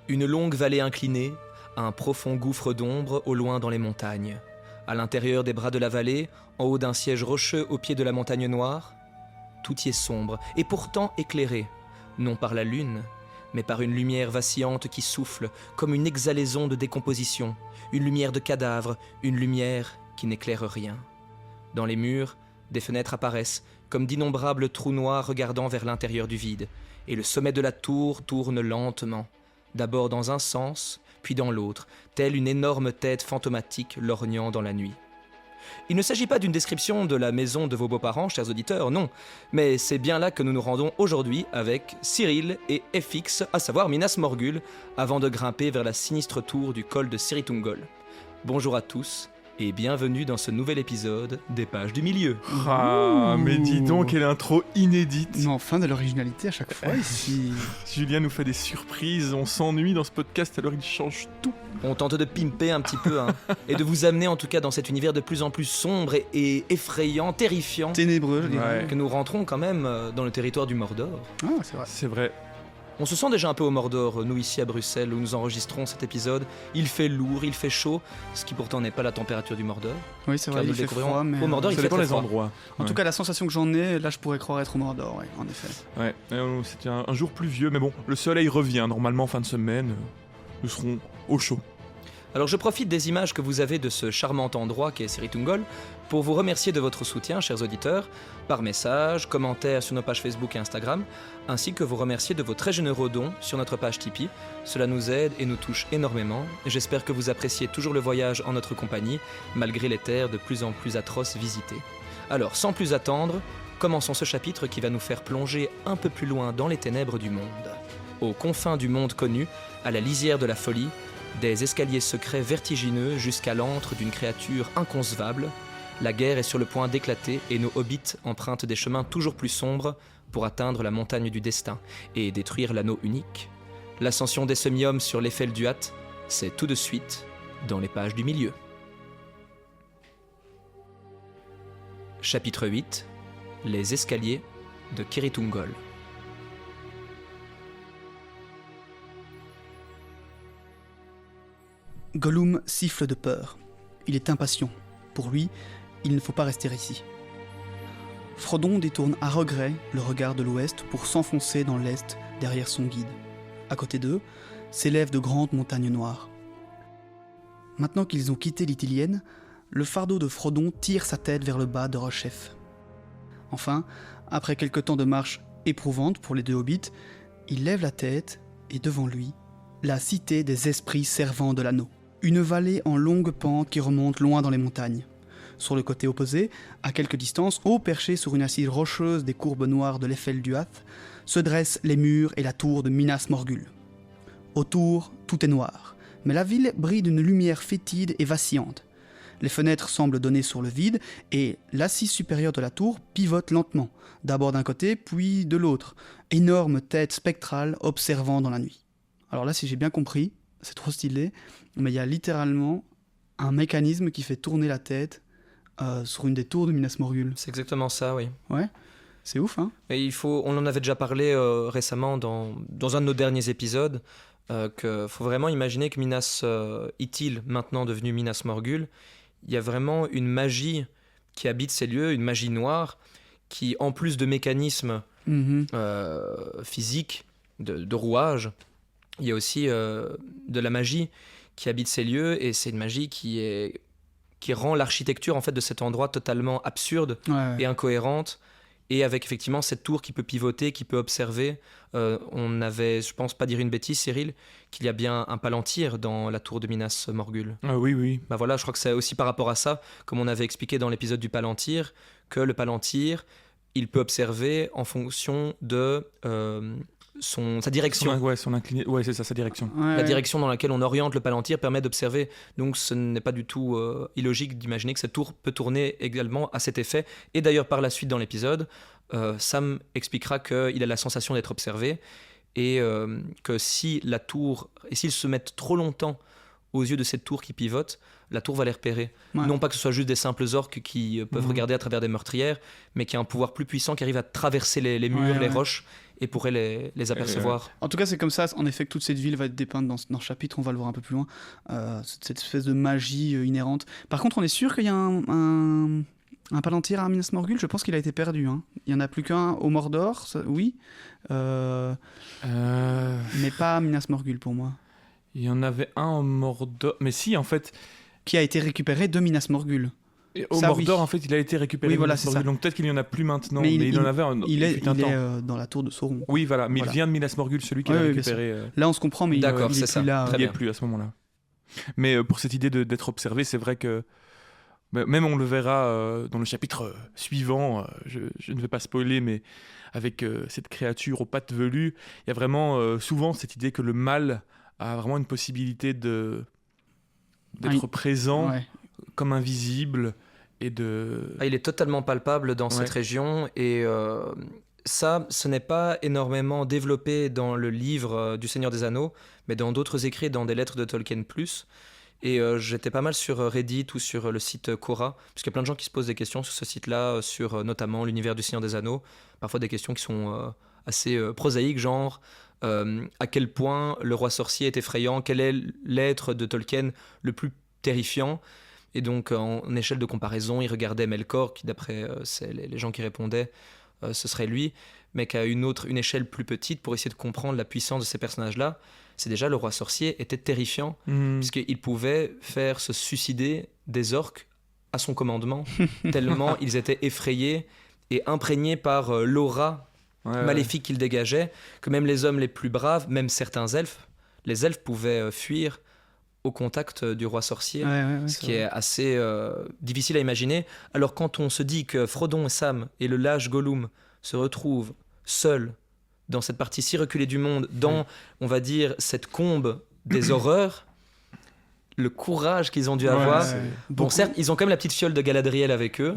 Une longue vallée inclinée, un profond gouffre d'ombre au loin dans les montagnes. À l'intérieur des bras de la vallée, en haut d'un siège rocheux au pied de la montagne noire, tout y est sombre et pourtant éclairé, non par la lune, mais par une lumière vacillante qui souffle comme une exhalaison de décomposition, une lumière de cadavre, une lumière qui n'éclaire rien. Dans les murs, des fenêtres apparaissent, comme d'innombrables trous noirs regardant vers l'intérieur du vide, et le sommet de la tour tourne lentement, d'abord dans un sens, puis dans l'autre, telle une énorme tête fantomatique lorgnant dans la nuit. Il ne s'agit pas d'une description de la maison de vos beaux-parents, chers auditeurs, non, mais c'est bien là que nous nous rendons aujourd'hui avec Cyril et FX, à savoir Minas Morgul, avant de grimper vers la sinistre tour du col de Sirithungol. Bonjour à tous, et bienvenue dans ce nouvel épisode des Pages du Milieu. Ah, mais dis donc, quelle intro inédite. Mais enfin, de l'originalité à chaque fois ici. Julien nous fait des surprises, on s'ennuie dans ce podcast, alors il change tout. On tente de pimper un petit peu, et de vous amener en tout cas dans cet univers de plus en plus sombre et effrayant, terrifiant, Ténébreux, je dirais. Ouais. que nous rentrons quand même dans le territoire du Mordor. Ah, c'est vrai. C'est vrai. On se sent déjà un peu au Mordor, nous ici à Bruxelles, où nous enregistrons cet épisode. Il fait lourd, il fait chaud, ce qui pourtant n'est pas la température du Mordor. Oui, c'est vrai, Car nous il fait découvrirons froid, mais... au Mordor, il Ça fait dépend très des froid. endroits. En tout cas, la sensation que j'en ai, là, je pourrais croire être au Mordor, ouais, en effet. Ouais, c'était un jour pluvieux, mais bon, le soleil revient, normalement fin de semaine, nous serons au chaud. Alors je profite des images que vous avez de ce charmant endroit qu'est Sirithungol pour vous remercier de votre soutien, chers auditeurs, par message, commentaires sur nos pages Facebook et Instagram, ainsi que vous remercier de vos très généreux dons sur notre page Tipeee. Cela nous aide et nous touche énormément. J'espère que vous appréciez toujours le voyage en notre compagnie, malgré les terres de plus en plus atroces visitées. Alors, sans plus attendre, commençons ce chapitre qui va nous faire plonger un peu plus loin dans les ténèbres du monde. Aux confins du monde connu, à la lisière de la folie, des escaliers secrets vertigineux jusqu'à l'antre d'une créature inconcevable, la guerre est sur le point d'éclater et nos hobbits empruntent des chemins toujours plus sombres pour atteindre la montagne du destin et détruire l'anneau unique. L'ascension des Semium sur l'Eiffel-Duat, c'est tout de suite dans les pages du milieu. Chapitre 8 : Les escaliers de Sirithungol. Gollum siffle de peur. Il est impatient. Pour lui, il ne faut pas rester ici. Frodon détourne à regret le regard de l'ouest pour s'enfoncer dans l'est derrière son guide. À côté d'eux, s'élèvent de grandes montagnes noires. Maintenant qu'ils ont quitté l'Ithilienne, le fardeau de Frodon tire sa tête vers le bas de Rochef. Enfin, après quelque temps de marche éprouvante pour les deux hobbits, il lève la tête et devant lui, la cité des esprits servants de l'anneau. Une vallée en longue pente qui remonte loin dans les montagnes. Sur le côté opposé, à quelque distance, haut perché sur une assise rocheuse des courbes noires de l'Eiffel-Duat, se dressent les murs et la tour de Minas Morgul. Autour, tout est noir, mais la ville brille d'une lumière fétide et vacillante. Les fenêtres semblent donner sur le vide et l'assise supérieure de la tour pivote lentement, d'abord d'un côté puis de l'autre, énorme tête spectrale observant dans la nuit. Alors là, si j'ai bien compris, c'est trop stylé, mais il y a littéralement un mécanisme qui fait tourner la tête sur une des tours de Minas Morgul. C'est exactement ça, oui. Ouais, c'est ouf, hein. Et on en avait déjà parlé récemment dans un de nos derniers épisodes, qu'il faut vraiment imaginer que Minas Ithil, maintenant devenu Minas Morgul, il y a vraiment une magie qui habite ces lieux, une magie noire, qui en plus de mécanismes physiques, de rouages, il y a aussi de la magie qui habite ces lieux, et c'est une magie qui rend l'architecture en fait de cet endroit totalement absurde et incohérente, et avec effectivement cette tour qui peut pivoter, qui peut observer. On avait, je pense pas dire une bêtise, Cyril, qu'il y a bien un palantir dans la tour de Minas Morgul. Ah oui. Bah voilà, je crois que c'est aussi par rapport à ça, comme on avait expliqué dans l'épisode du palantir, que le palantir, il peut observer en fonction de sa direction. Son incliné... Ouais, c'est ça, sa direction. La direction dans laquelle on oriente le palantir permet d'observer. Donc ce n'est pas du tout illogique d'imaginer que cette tour peut tourner également à cet effet. Et d'ailleurs, par la suite dans l'épisode, Sam expliquera qu'il a la sensation d'être observé, et que si la tour, et s'ils se mettent trop longtemps aux yeux de cette tour qui pivote, la tour va les repérer. Ouais. Non pas que ce soit juste des simples orques qui peuvent regarder à travers des meurtrières, mais qui a un pouvoir plus puissant qui arrive à traverser les murs, les roches, et pourrait les apercevoir. En tout cas, c'est comme ça, en effet, que toute cette ville va être dépeinte dans ce chapitre, on va le voir un peu plus loin. Cette espèce de magie inhérente. Par contre, on est sûr qu'il y a un Palantir à Minas Morgul. Je pense qu'il a été perdu. Hein. Il n'y en a plus qu'un au Mordor, oui. Mais pas à Minas Morgul pour moi. Il y en avait un au Mordor. Mais si, en fait. Qui a été récupéré de Minas Morgul. Et au Mordor, en fait, il a été récupéré. Oui, voilà, c'est ça. Donc peut-être qu'il n'y en a plus maintenant. Mais il en avait un. Il est dans la tour de Sauron. Oui, voilà. Mais il vient de Minas Morgul, celui qui l'a récupéré. Là, on se comprend, mais D'accord, il c'est est ça. plus là. Très Il bien. n'y est plus à ce moment-là. Mais pour cette idée d'être observé, c'est vrai que. Même on le verra dans le chapitre suivant, je ne vais pas spoiler, mais avec cette créature aux pattes velues, il y a vraiment souvent cette idée que le mal a vraiment une possibilité d'être présent comme invisible et de... Il est totalement palpable dans cette région et ça, ce n'est pas énormément développé dans le livre du Seigneur des Anneaux, mais dans d'autres écrits, dans des lettres de Tolkien+. Et j'étais pas mal sur Reddit ou sur le site Quora, parce qu'il y a plein de gens qui se posent des questions sur ce site-là, sur notamment l'univers du Seigneur des Anneaux. Parfois des questions qui sont assez prosaïques, genre à quel point le roi sorcier est effrayant, quel est l'être de Tolkien le plus terrifiant. Et donc en échelle de comparaison, il regardait Melkor, qui d'après les gens qui répondaient, ce serait lui, mais qu'à une échelle plus petite, pour essayer de comprendre la puissance de ces personnages-là, c'est déjà le roi sorcier était terrifiant, puisqu'il pouvait faire se suicider des orques à son commandement, tellement ils étaient effrayés et imprégnés par l'aura maléfique qu'il dégageait, que même les hommes les plus braves, même certains elfes, les elfes pouvaient fuir au contact du roi sorcier, ce qui est assez difficile à imaginer. Alors quand on se dit que Frodon et Sam et le lâche Gollum se retrouvent seuls dans cette partie si reculée du monde, dans, on va dire, cette combe des horreurs, le courage qu'ils ont dû avoir. Bon, certes, ils ont quand même la petite fiole de Galadriel avec eux,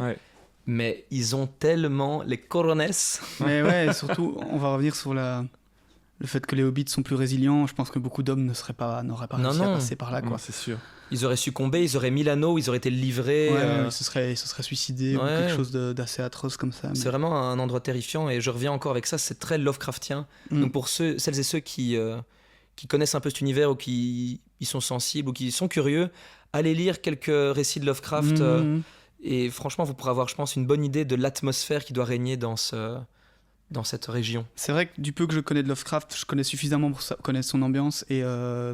mais ils ont tellement les corones. Mais surtout, on va revenir sur le fait que les hobbits sont plus résilients. Je pense que beaucoup d'hommes n'auraient pas réussi à passer par là. Quoi. C'est sûr. Ils auraient succombé, ils auraient mis l'anneau, ils auraient été livrés. Ils se seraient suicidés ou quelque chose d'assez atroce comme ça. Mais... C'est vraiment un endroit terrifiant et je reviens encore avec ça, c'est très Lovecraftien. Donc pour celles et ceux qui connaissent un peu cet univers ou qui y sont sensibles ou qui sont curieux, allez lire quelques récits de Lovecraft et franchement vous pourrez avoir, je pense, une bonne idée de l'atmosphère qui doit régner dans cette région. C'est vrai que du peu que je connais de Lovecraft, je connais suffisamment pour connaître son ambiance et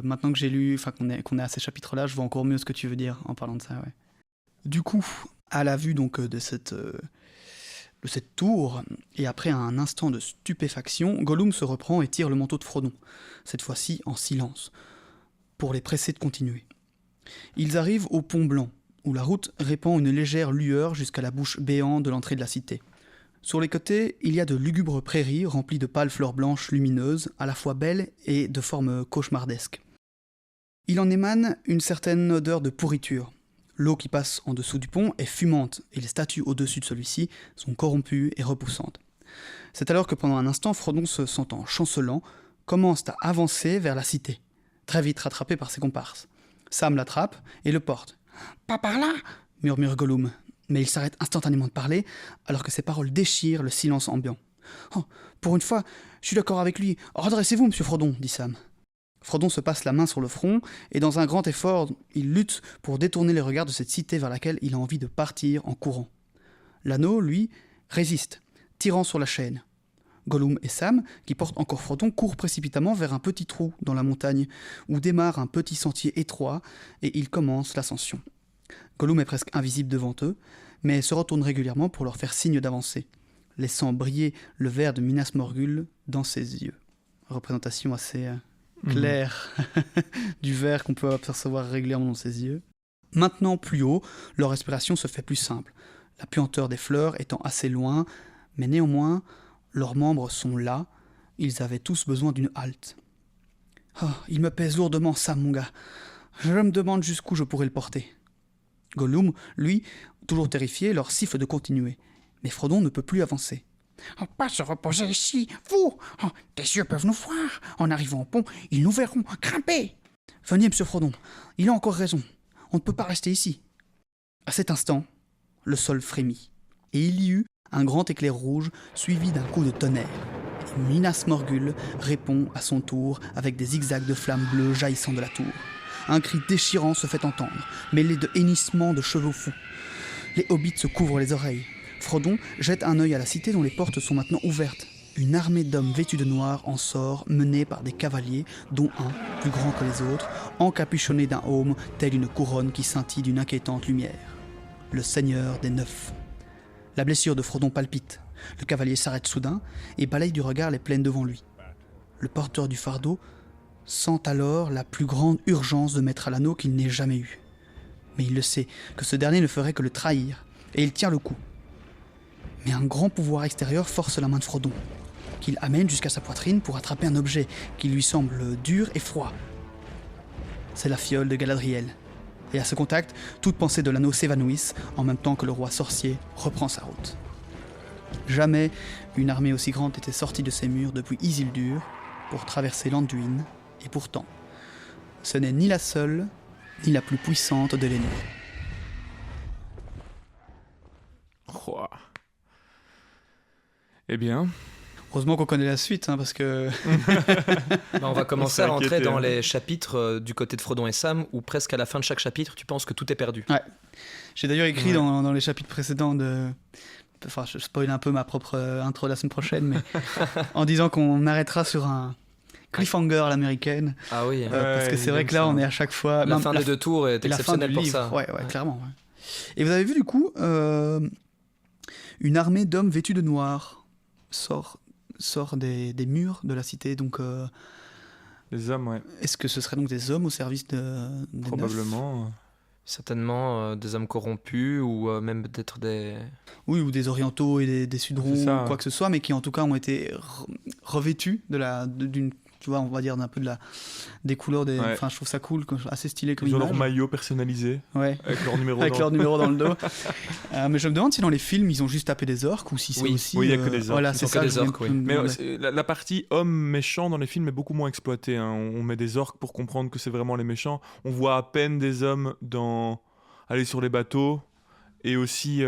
maintenant que j'ai lu, qu'on est à ces chapitres-là, je vois encore mieux ce que tu veux dire en parlant de ça. Ouais. Du coup, à la vue donc de cette tour et après un instant de stupéfaction, Gollum se reprend et tire le manteau de Frodon, cette fois-ci en silence, pour les presser de continuer. Ils arrivent au pont blanc, où la route répand une légère lueur jusqu'à la bouche béante de l'entrée de la cité. Sur les côtés, il y a de lugubres prairies remplies de pâles fleurs blanches lumineuses, à la fois belles et de forme cauchemardesque. Il en émane une certaine odeur de pourriture. L'eau qui passe en dessous du pont est fumante, et les statues au-dessus de celui-ci sont corrompues et repoussantes. C'est alors que pendant un instant, Frodon, se sentant chancelant, commence à avancer vers la cité, très vite rattrapé par ses comparses. Sam l'attrape et le porte. « Pas par là !» murmure Gollum. Mais il s'arrête instantanément de parler, alors que ses paroles déchirent le silence ambiant. « Oh, pour une fois, je suis d'accord avec lui. Redressez-vous, monsieur Frodon, dit Sam. » Frodon se passe la main sur le front, et dans un grand effort, il lutte pour détourner les regards de cette cité vers laquelle il a envie de partir en courant. L'anneau, lui, résiste, tirant sur la chaîne. Gollum et Sam, qui portent encore Frodon, courent précipitamment vers un petit trou dans la montagne, où démarre un petit sentier étroit, et ils commencent l'ascension. Gollum est presque invisible devant eux, mais se retourne régulièrement pour leur faire signe d'avancer, laissant briller le verre de Minas Morgul dans ses yeux. Représentation assez claire du verre qu'on peut apercevoir régulièrement dans ses yeux. Maintenant, plus haut, leur respiration se fait plus simple, la puanteur des fleurs étant assez loin, mais néanmoins, leurs membres sont là, ils avaient tous besoin d'une halte. « Oh, il me pèse lourdement, Sam, mon gars. Je me demande jusqu'où je pourrais le porter. » Gollum, lui, toujours terrifié, leur siffle de continuer. Mais Frodon ne peut plus avancer. Oh, pas se reposer ici, vous. Oh, tes yeux peuvent nous voir. En arrivant au pont, ils nous verront. Grimpez. Venez, monsieur Frodon, il a encore raison. On ne peut pas rester ici. À cet instant, le sol frémit, et il y eut un grand éclair rouge suivi d'un coup de tonnerre. Et Minas Morgul répond à son tour avec des zigzags de flammes bleues jaillissant de la tour. Un cri déchirant se fait entendre, mêlé de hennissements de chevaux fous. Les hobbits se couvrent les oreilles. Frodon jette un œil à la cité dont les portes sont maintenant ouvertes. Une armée d'hommes vêtus de noir en sort, menée par des cavaliers, dont un, plus grand que les autres, encapuchonné d'un aume, tel une couronne qui scintille d'une inquiétante lumière. Le Seigneur des Neufs. La blessure de Frodon palpite. Le cavalier s'arrête soudain et balaye du regard les plaines devant lui. Le porteur du fardeau sent alors la plus grande urgence de mettre à l'anneau qu'il n'ait jamais eue. Mais il le sait, que ce dernier ne ferait que le trahir, et il tient le coup. Mais un grand pouvoir extérieur force la main de Frodon, qu'il amène jusqu'à sa poitrine pour attraper un objet qui lui semble dur et froid. C'est la fiole de Galadriel. Et à ce contact, toute pensée de l'anneau s'évanouisse, en même temps que le roi sorcier reprend sa route. Jamais une armée aussi grande n'était sortie de ses murs depuis Isildur pour traverser l'Anduin, et pourtant, ce n'est ni la seule, ni la plus puissante de l'ennemi. Ouah. Eh bien, Heureusement qu'on connaît la suite, hein, parce que... On va commencer On à s'est rentrer inquiété, dans hein. les chapitres du côté de Frodon et Sam, où presque à la fin de chaque chapitre, tu penses que tout est perdu. J'ai d'ailleurs écrit Ouais. dans les chapitres précédents de... Enfin, je spoil un peu ma propre intro la semaine prochaine, mais en disant qu'on arrêtera sur un cliffhanger à l'américaine, Ah oui, parce que Ouais, c'est vrai j'aime que là, ça. on est à chaque fois... la même fin des deux tours est et la fin du exceptionnelle pour livre, ça. ouais, clairement. Ouais. Et vous avez vu, du coup, une armée d'hommes vêtus de noir sort des murs de la cité, donc... les hommes, ouais, Est-ce que ce seraient donc des hommes au service des Neufs ? probablement. Certainement des hommes corrompus ou même peut-être des... Oui, ou des orientaux et des sudrons, C'est ça, ou quoi que ce soit, mais qui en tout cas ont été revêtus d'une, tu vois, on va dire d'un peu des couleurs des... Ouais. Enfin, je trouve ça cool, assez stylé comme Ils ont leur image. maillot personnalisé, Ouais, avec leur numéro avec dans- leur numéro dans le dos. Mais je me demande si dans les films, ils ont juste tapé des orques ou si c'est Oui. aussi... Oui, il y a que des orques. Voilà, Ils c'est ont que ça. des je voulais orques, oui. me Mais demander. la partie hommes méchants dans les films est beaucoup moins exploitée, hein. On met des orques pour comprendre que c'est vraiment les méchants. On voit à peine des hommes aller sur les bateaux et aussi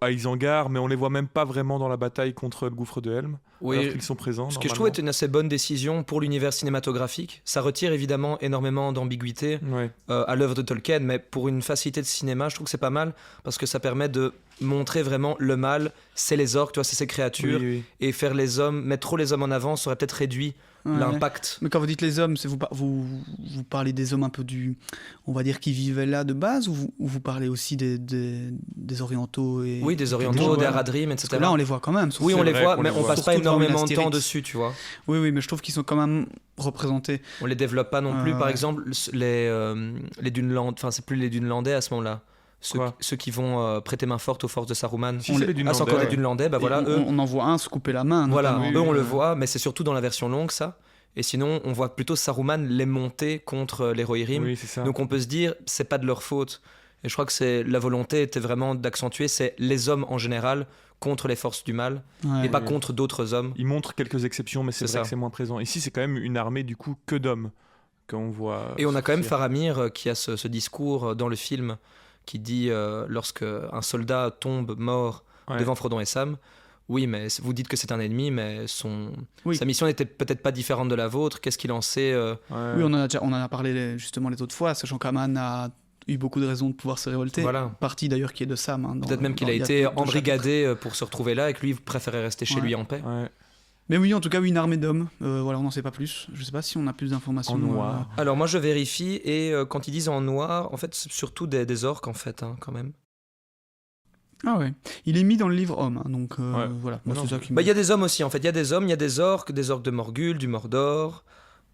à Isengard, mais on les voit même pas vraiment dans la bataille contre le gouffre de Helm, alors Oui, qu'ils sont présents. ce que je trouve est une assez bonne décision pour l'univers cinématographique. Ça retire évidemment énormément d'ambiguïté Ouais. à l'œuvre de Tolkien, mais pour une facilité de cinéma, je trouve que c'est pas mal parce que ça permet de montrer vraiment le mal, c'est les orques, tu vois, c'est ces créatures, Oui, oui. et faire les hommes, mettre trop les hommes en avant, ça aurait peut-être réduit Ouais. l'impact. Mais quand vous dites les hommes, vous parlez des hommes un peu on va dire, qui vivaient là de base, ou vous parlez aussi des orientaux et... Oui, des et orientaux, bourgeois des Haradrim, Parce etc. que là, on les voit quand même. Oui, on C'est les vrai voit, qu'on mais les on voit. passe pas Surtout dans énormément de Minas temps Tirith. dessus, tu vois. Oui, mais je trouve qu'ils sont quand même représentés. On les développe pas non plus. Par Ouais. exemple, les Duneland, enfin c'est plus les Dunelandais à ce moment-là. Quoi Ceux qui vont prêter main forte aux forces de Saruman. Si, On c'est les- les Ah, c'est encore Dunelandais, les Dunelandais, bah Et voilà, eux, on en voit un se couper la main. voilà, notamment. eux on le Euh, voit, mais c'est surtout dans la version longue ça. Et sinon, on voit plutôt Saruman les monter contre les Rohirrim. Oui, c'est ça. Donc on peut se dire, c'est pas de leur faute. Et je crois que la volonté était vraiment d'accentuer, c'est les hommes en général contre les forces du mal, ouais. et pas oui. contre d'autres hommes. Ils montrent quelques exceptions, mais c'est C'est vrai ça. que c'est moins présent. Ici, c'est quand même une armée du coup que d'hommes qu'on voit. Et on a quand même sortir. Faramir qui a ce discours dans le film qui dit lorsque un soldat tombe mort Ouais. devant Frodon et Sam, oui, mais vous dites que c'est un ennemi, mais Oui. sa mission n'était peut-être pas différente de la vôtre. Qu'est-ce qu'il en sait Ouais. Oui, on en a parlé justement les autres fois, sachant qu'Aman a eu beaucoup de raisons de pouvoir se révolter. Voilà. Partie d'ailleurs qui est de Sam. Hein, Peut-être même qu'il a il y été deux embrigadé pour se retrouver là et que lui préférait rester chez Ouais. lui en paix. Ouais. Mais oui, en tout cas, oui, une armée d'hommes. Voilà, on n'en sait pas plus. Je sais pas si on a plus d'informations. En noir. Alors moi je vérifie et quand ils disent en noir, en fait c'est surtout des orques en fait hein, quand même. Ah ouais. Il est mis dans le livre homme, hein, donc Ouais. voilà. Moi, Non, c'est ça qui Bah il y a des hommes aussi en fait, il y a des hommes, il y a des orques de Morgul, du Mordor.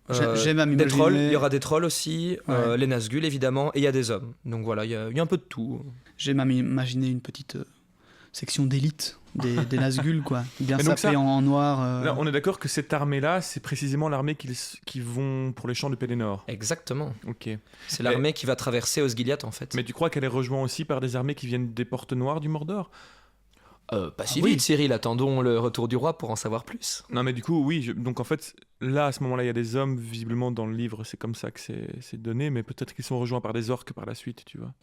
J'aime à Des m'imaginer. trolls, il y aura des trolls aussi, Ouais. les Nazgûl évidemment, et il y a des hommes. Donc voilà, il y a un peu de tout. J'aime à m'imaginer une petite section d'élite des Nazgûl, quoi. Bien Et donc sapés ça- en noir. Là, on est d'accord que cette armée-là, c'est précisément l'armée qui vont pour les champs de Pelennor. Exactement. Ok. C'est l'armée qui va traverser Osgiliath en fait. Mais tu crois qu'elle est rejointe aussi par des armées qui viennent des portes noires du Mordor? Pas si oui. vite, Cyril, attendons le retour du roi pour en savoir plus. Non, mais du coup, oui. Donc, en fait, là, à ce moment-là, il y a des hommes. Visiblement, dans le livre, c'est comme ça que c'est donné. Mais peut-être qu'ils sont rejoints par des orques par la suite, tu vois.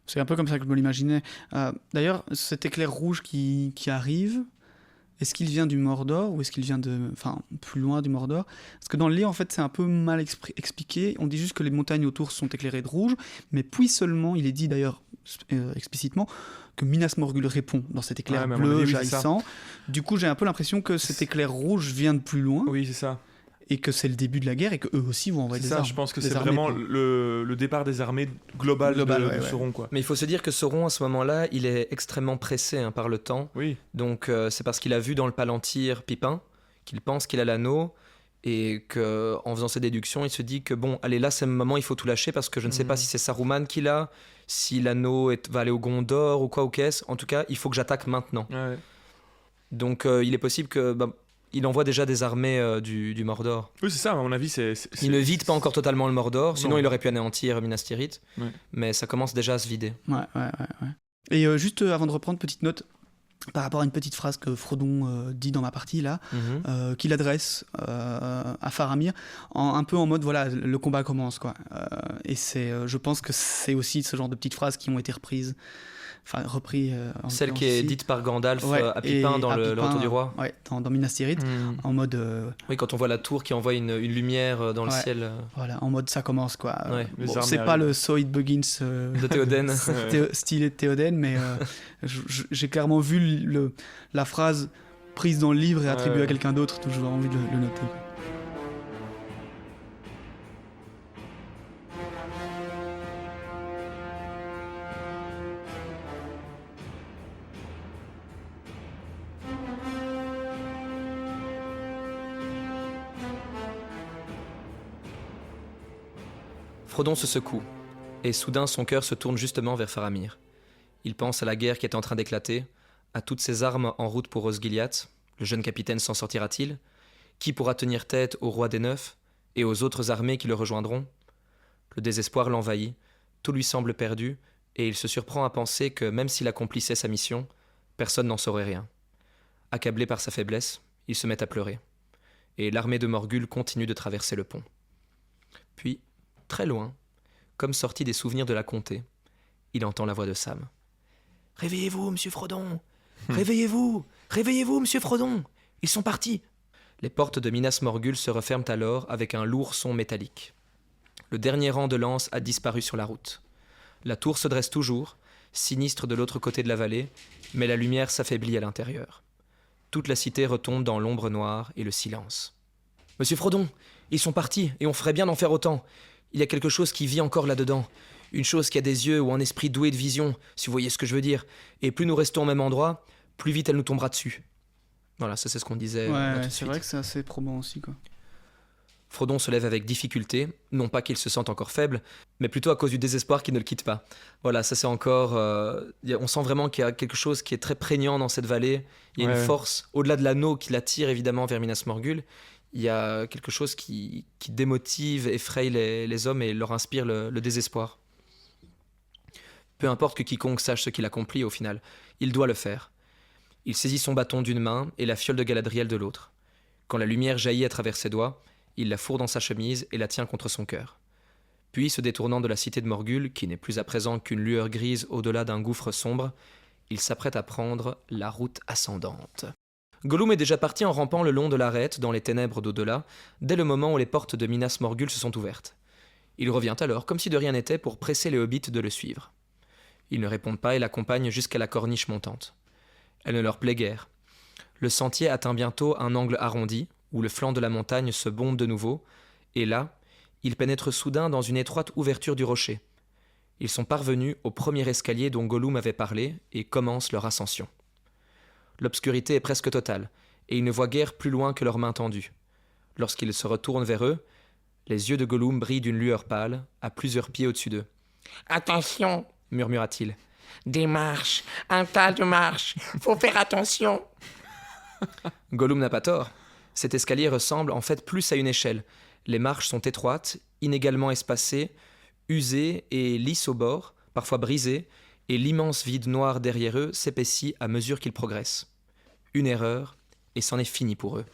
C'est un peu comme ça que je me l'imaginais. D'ailleurs, cet éclair rouge qui arrive, est-ce qu'il vient du Mordor ou est-ce qu'il vient plus loin du Mordor? Parce que dans le livre, en fait, c'est un peu mal expliqué. On dit juste que les montagnes autour sont éclairées de rouge, mais puis seulement, il est dit d'ailleurs explicitement que Minas Morgul répond dans cet éclair mais à mon bleu avis, oui, c'est jaillissant. Du coup, j'ai un peu l'impression que cet éclair rouge vient de plus loin Oui, c'est ça. et que c'est le début de la guerre et que eux aussi vont envoyer C'est des ça, armes. je pense que des c'est armées, vraiment quoi. le départ des armées globales Global, de ouais. Sauron, quoi. Mais il faut se dire que Sauron, à ce moment-là, il est extrêmement pressé par le temps. Oui, Donc c'est parce qu'il a vu dans le Palantir Pipin qu'il pense qu'il a l'anneau et qu'en faisant ses déductions, il se dit que bon, allez là c'est le moment, il faut tout lâcher parce que je ne sais pas si c'est Saruman qui l'a, si l'anneau va aller au Gondor ou quoi ou qu'est-ce. En tout cas, il faut que j'attaque maintenant. ouais. Donc il est possible que il envoie déjà des armées du Mordor. Oui, c'est ça, à mon avis, Il ne vide pas encore totalement le Mordor, sinon Non. il aurait pu anéantir Minas Tirith. Ouais. Mais ça commence déjà à se vider. Ouais. Et juste avant de reprendre, petite note par rapport à une petite phrase que Frodon dit dans ma partie là, qu'il adresse à Faramir, un peu en mode voilà, le combat commence quoi. Et je pense que c'est aussi ce genre de petites phrases qui ont été repris. Celle qui est dite par Gandalf à Pipin dans le Retour du Roi. Ouais, dans Minas Tirith, en mode. Oui, quand on voit la tour qui envoie une lumière dans le ciel. Voilà, en mode ça commence quoi. Ouais. Bon, c'est pas le So It Begins de Théoden. Stylé de Théoden, mais j'ai clairement vu la phrase prise dans le livre et attribuée à quelqu'un d'autre, toujours envie de le noter. Frodon se secoue, et soudain son cœur se tourne justement vers Faramir. Il pense à la guerre qui est en train d'éclater, à toutes ces armes en route pour Osgiliath. Le jeune capitaine s'en sortira-t-il? Qui pourra tenir tête au roi des Neufs et aux autres armées qui le rejoindront? Le désespoir l'envahit, tout lui semble perdu, et il se surprend à penser que même s'il accomplissait sa mission, personne n'en saurait rien. Accablé par sa faiblesse, il se met à pleurer, et l'armée de Morgul continue de traverser le pont. Puis, très loin, comme sorti des souvenirs de la comté, il entend la voix de Sam. « Réveillez-vous, monsieur Frodon! Réveillez-vous! Réveillez-vous, monsieur Frodon! Ils sont partis !» Les portes de Minas Morgul se referment alors avec un lourd son métallique. Le dernier rang de lances a disparu sur la route. La tour se dresse toujours, sinistre de l'autre côté de la vallée, mais la lumière s'affaiblit à l'intérieur. Toute la cité retombe dans l'ombre noire et le silence. « Monsieur Frodon, ils sont partis et on ferait bien d'en faire autant. Il y a quelque chose qui vit encore là-dedans. Une chose qui a des yeux ou un esprit doué de vision, si vous voyez ce que je veux dire. Et plus nous restons au même endroit, plus vite elle nous tombera dessus. » Voilà, ça c'est ce qu'on disait. Ouais, c'est vrai que c'est assez probant aussi, quoi. Frodon se lève avec difficulté, non pas qu'il se sente encore faible, mais plutôt à cause du désespoir qui ne le quitte pas. Voilà, ça c'est encore... on sent vraiment qu'il y a quelque chose qui est très prégnant dans cette vallée. Il y a une force, au-delà de l'anneau qui l'attire évidemment vers Minas Morgul, il y a quelque chose qui démotive, effraie les hommes et leur inspire le désespoir. Peu importe que quiconque sache ce qu'il accomplit au final, il doit le faire. Il saisit son bâton d'une main et la fiole de Galadriel de l'autre. Quand la lumière jaillit à travers ses doigts, il la fourre dans sa chemise et la tient contre son cœur. Puis, se détournant de la cité de Morgul, qui n'est plus à présent qu'une lueur grise au-delà d'un gouffre sombre, il s'apprête à prendre la route ascendante. Gollum est déjà parti en rampant le long de l'arête dans les ténèbres d'au-delà, dès le moment où les portes de Minas Morgul se sont ouvertes. Il revient alors, comme si de rien n'était, pour presser les hobbits de le suivre. Ils ne répondent pas et l'accompagnent jusqu'à la corniche montante. Elle ne leur plaît guère. Le sentier atteint bientôt un angle arrondi, où le flanc de la montagne se bombe de nouveau, et là, ils pénètrent soudain dans une étroite ouverture du rocher. Ils sont parvenus au premier escalier dont Gollum avait parlé et commencent leur ascension. L'obscurité est presque totale, et ils ne voient guère plus loin que leurs mains tendues. Lorsqu'ils se retournent vers eux, les yeux de Gollum brillent d'une lueur pâle, à plusieurs pieds au-dessus d'eux. « Attention !» murmura-t-il. « Des marches, un tas de marches, faut faire attention !» Gollum n'a pas tort. Cet escalier ressemble en fait plus à une échelle. Les marches sont étroites, inégalement espacées, usées et lisses au bord, parfois brisées, et l'immense vide noir derrière eux s'épaissit à mesure qu'ils progressent. Une erreur, et c'en est fini pour eux.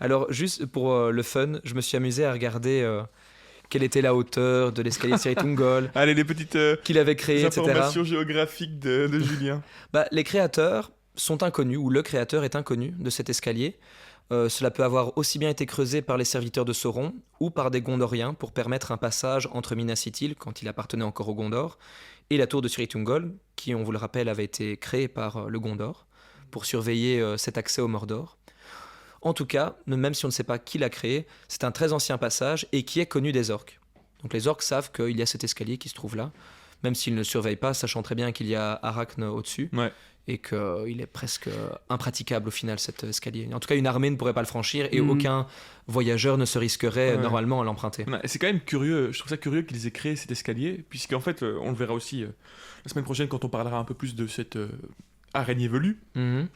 Alors, juste pour le fun, je me suis amusé à regarder quelle était la hauteur de l'escalier de Siritungal, Allez, les petites qu'il avait créé, etc. informations géographiques de Julien. Les créateurs sont inconnus, ou le créateur est inconnu de cet escalier. Cela peut avoir aussi bien été creusé par les serviteurs de Sauron ou par des Gondoriens pour permettre un passage entre Minas Ithil, quand il appartenait encore au Gondor, et la tour de Siritungal, qui, on vous le rappelle, avait été créée par le Gondor pour surveiller cet accès au Mordor. En tout cas, même si on ne sait pas qui l'a créé, c'est un très ancien passage et qui est connu des orques. Donc les orques savent qu'il y a cet escalier qui se trouve là, même s'ils ne le surveillent pas, sachant très bien qu'il y a Arachne au-dessus. Ouais. Et qu'il est presque impraticable au final cet escalier. En tout cas, une armée ne pourrait pas le franchir et aucun voyageur ne se risquerait normalement à l'emprunter. Ouais, c'est quand même curieux, je trouve ça curieux qu'ils aient créé cet escalier, puisqu'en fait, on le verra aussi la semaine prochaine quand on parlera un peu plus de cette araignée velue. Mhm.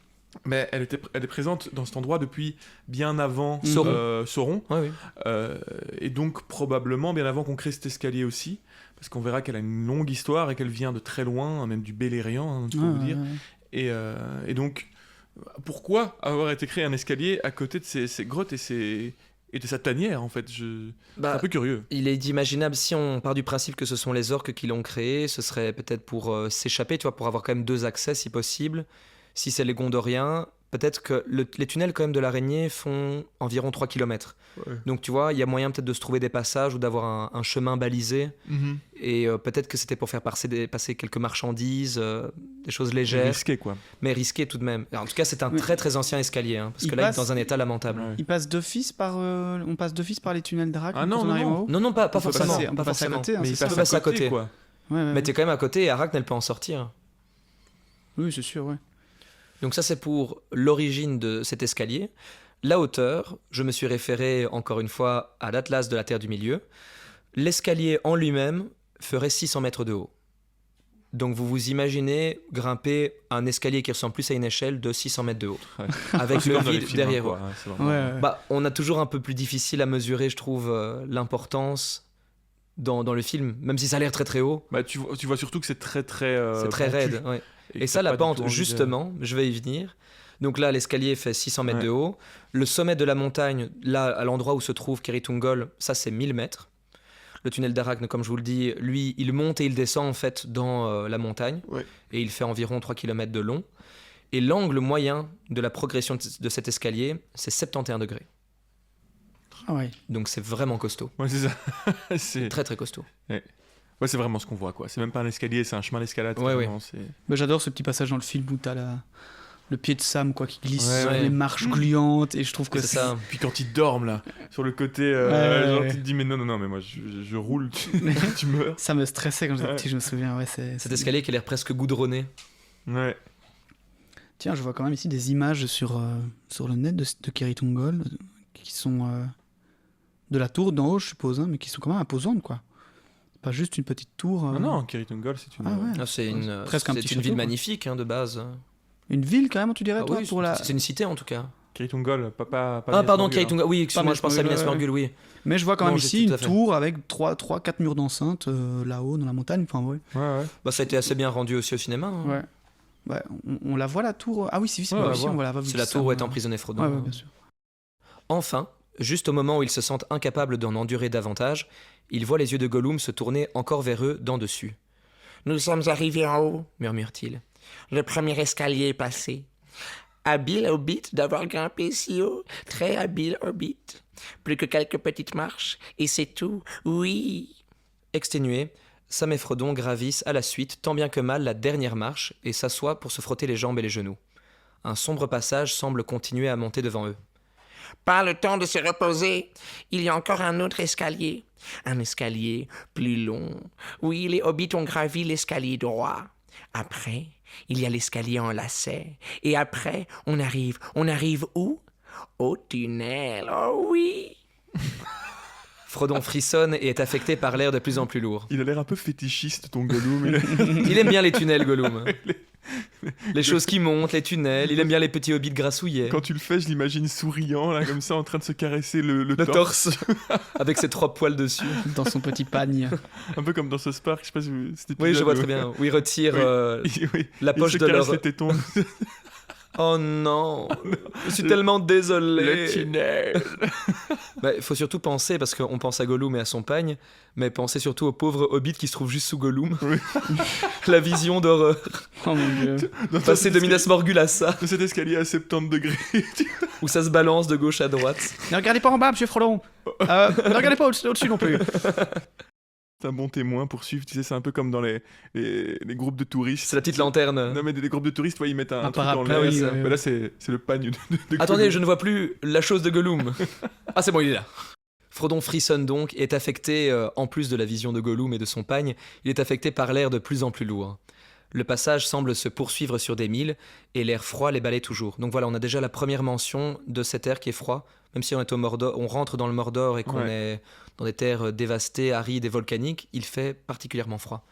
Mais elle est présente dans cet endroit depuis bien avant Sauron. Ouais, oui. Et donc probablement bien avant qu'on crée cet escalier aussi, parce qu'on verra qu'elle a une longue histoire et qu'elle vient de très loin, même du Beleriand, je peux vous dire. Et donc, pourquoi avoir été créé un escalier à côté de ces grottes et de sa tanière, en fait c'est un peu curieux. Il est imaginable, si on part du principe que ce sont les orques qui l'ont créé, ce serait peut-être pour s'échapper, tu vois, pour avoir quand même 2 accès si possible. Si c'est les Gondoriens, peut-être que les tunnels quand même de l'araignée font environ 3 km. Ouais. Donc tu vois, il y a moyen peut-être de se trouver des passages ou d'avoir un chemin balisé. Mhm. Et peut-être que c'était pour faire passer quelques marchandises, des choses légères. Risqué, quoi. Mais risqué tout de même. Alors, en tout cas, c'est un très très ancien escalier, hein, parce que là, il est dans un état lamentable. Ouais. Il passe d'office par, on passe d'office par les tunnels d'Arachne Ah non, quand on non, arrive non. en haut. Non, pas On peut forcément. passer- on peut pas passer à forcément. côté, hein, Mais c'est il ça. passe peut passer à à côté. côté, quoi. Ouais. Mais t'es quand même à côté et Arachne, elle peut en sortir. Oui, c'est sûr, ouais. Donc ça, c'est pour l'origine de cet escalier. La hauteur, je me suis référé encore une fois à l'Atlas de la Terre du Milieu. L'escalier en lui-même ferait 600 mètres de haut. Donc vous vous imaginez grimper un escalier qui ressemble plus à une échelle de 600 mètres de haut, Ouais. avec C'est le comme dans les vide films, derrière quoi, eux. hein, c'est vraiment- On a toujours un peu plus difficile à mesurer, je trouve, l'importance dans le film, même si ça a l'air très très haut. Tu vois surtout que c'est très très C'est très pentu. raide. Ouais. Et que ça, t'as la pas du pente, tout envie de- justement, je vais y venir. Donc là, l'escalier fait 600 mètres de haut. Le sommet de la montagne, là, à l'endroit où se trouve Siritungal, ça, c'est 1000 mètres. Le tunnel d'Arachne, comme je vous le dis, lui, il monte et il descend, en fait, dans la montagne. Ouais. Et il fait environ 3 km de long. Et l'angle moyen de la progression de cet escalier, c'est 71 degrés. Ah ouais. Donc c'est vraiment costaud. Ouais, c'est ça. c'est... Très, très costaud. Ouais, c'est vraiment ce qu'on voit, quoi. C'est même pas un escalier, c'est un chemin d'escalade. Ouais, vraiment, c'est... Bah, j'adore ce petit passage dans le film où t'as le pied de Sam quoi, qui glisse Ouais, sur ouais. les marches gluantes et je trouve que C'est ça. Puis quand ils dorment, là, sur le côté, Ouais, genre, ouais. tu te dis, mais non, mais moi, je roule, tu meurs. Ça me stressait quand j'étais Ouais. petit, je me souviens. Ouais, Cet escalier qui a l'air presque goudronné. Ouais. Tiens, je vois quand même ici des images sur le net de Siritungal qui sont de la tour d'en haut, je suppose, hein, mais qui sont quand même imposantes, quoi. C'est pas juste une petite tour. Non, Siritungal, c'est une... Ah ouais. Ah, c'est une, Presque un c'est petit une château, ville quoi. magnifique, hein, de base. Une ville, quand même, tu dirais, Ah toi, oui, pour la... c'est une cité, en tout cas. Siritungal, pas Ah, Minas pardon, Morgul, hein. Siritungal. Oui, excuse-moi, Pas je pensais à Minas Minas Morgul, oui. Mais je vois quand Non, même j'ai ici tout à une fait. tour avec 3-4 murs d'enceinte là-haut, dans la montagne. Enfin, ouais. Ouais. Bah, ça a été assez bien rendu aussi au cinéma. hein. Ouais. Ouais, on la voit, la tour. Ah oui, c'est Ouais, aussi, on la on voit la voit. C'est la tour où est emprisonné Frodon. Ouais, bien sûr. Enfin, juste au moment où ils se sentent incapables d'en endurer davantage, ils voient les yeux de Gollum se tourner encore vers eux d'en dessus. Nous sommes arrivés en haut. Murmure-t-il. Le premier escalier est passé. Habile Hobbit d'avoir grimpé si haut. Très habile Hobbit. Plus que quelques petites marches, et c'est tout. Oui. Exténués, Sam et Frodon gravissent à la suite tant bien que mal la dernière marche et s'assoient pour se frotter les jambes et les genoux. Un sombre passage semble continuer à monter devant eux. Pas le temps de se reposer. Il y a encore un autre escalier. Un escalier plus long. Oui, les hobbits ont gravi l'escalier droit. Après, il y a l'escalier en lacet. Et après, on arrive où? Au tunnel. Oh oui. Frodon frissonne et est affecté par l'air de plus en plus lourd. Il a l'air un peu fétichiste, ton Gollum. Il aime bien les tunnels, Gollum. Les choses qui montent, les tunnels, il aime bien les petits hobbits grassouillets. Quand tu le fais, je l'imagine souriant, là, comme ça, en train de se caresser le Le torse, avec ses 3 poils dessus. Dans son petit pagne. Un peu comme dans ce Spark, je sais pas si vous... cet Oui, je épisode vois où- très bien. Où il retire Oui. la Il poche se de caresse leur... les tétons. Oh non, je suis tellement désolé. Le tunnel. Il faut surtout penser, parce qu'on pense à Gollum et à son pagne, mais pensez surtout au pauvre hobbit qui se trouve juste sous Gollum. Oui. La vision d'horreur. Oh mon dieu. Passer de Minas Morgul à ça, De cet escalier à 70 degrés. où ça se balance de gauche à droite. Ne regardez pas en bas, monsieur Frodon. Ne regardez pas au-dessus non plus. C'est un bon témoin pour suivre, tu sais, c'est un peu comme dans les groupes de touristes. C'est la petite lanterne. Non, mais des groupes de touristes, ouais, ils mettent un Un truc dans parapluie, l'air. oui, ouais, Mais ouais. là, c'est le pagne de Attendez, je ne vois plus la chose de Gollum. Ah, c'est bon, il est là. Frodon frissonne donc et est affecté, en plus de la vision de Gollum et de son pagne, il est affecté par l'air de plus en plus lourd. Le passage semble se poursuivre sur des milles et l'air froid les balaie toujours. Donc voilà, on a déjà la première mention de cet air qui est froid. Même si on est au Mordor, on rentre dans le Mordor et qu'on Ouais. est dans des terres dévastées, arides et volcaniques, il fait particulièrement froid.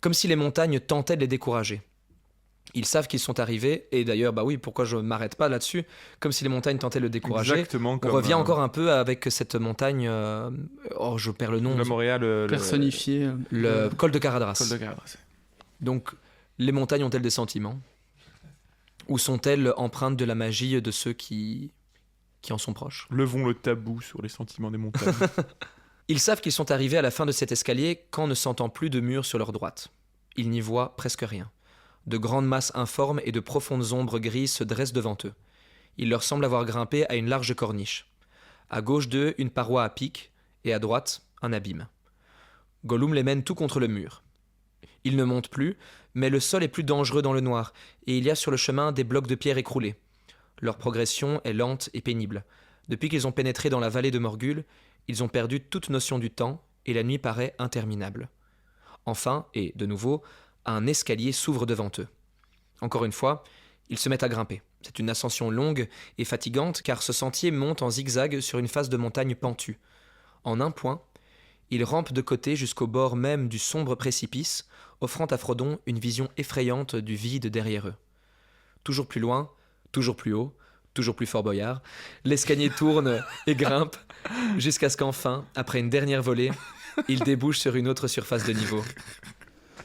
Comme si les montagnes tentaient de les décourager. Ils savent qu'ils sont arrivés, et d'ailleurs, bah oui, pourquoi je m'arrête pas là-dessus, comme si les montagnes tentaient de le décourager. Exactement On comme revient encore un peu avec cette montagne, oh je perds le nom, le Montréal, Personnifié. le col de Caradras. Col de Garde. Donc, les montagnes ont-elles des sentiments? Ou sont-elles empreintes de la magie de ceux qui en sont proches? Levons le tabou sur les sentiments des montagnes. Ils savent qu'ils sont arrivés à la fin de cet escalier quand ne sentant plus de mur sur leur droite. Ils n'y voient presque rien. De grandes masses informes et de profondes ombres grises se dressent devant eux. Il leur semble avoir grimpé à une large corniche. À gauche d'eux, une paroi à pic, et à droite, un abîme. Gollum les mène tout contre le mur. Ils ne montent plus, mais le sol est plus dangereux dans le noir, et il y a sur le chemin des blocs de pierre écroulés. Leur progression est lente et pénible. Depuis qu'ils ont pénétré dans la vallée de Morgul, ils ont perdu toute notion du temps, et la nuit paraît interminable. Enfin, et de nouveau, un escalier s'ouvre devant eux. Encore une fois, ils se mettent à grimper. C'est une ascension longue et fatigante car ce sentier monte en zigzag sur une face de montagne pentue. En un point, ils rampent de côté jusqu'au bord même du sombre précipice, offrant à Frodon une vision effrayante du vide derrière eux. Toujours plus loin, toujours plus haut, toujours plus Fort Boyard, l'escalier tourne et grimpe jusqu'à ce qu'enfin, après une dernière volée, il débouche sur une autre surface de niveau.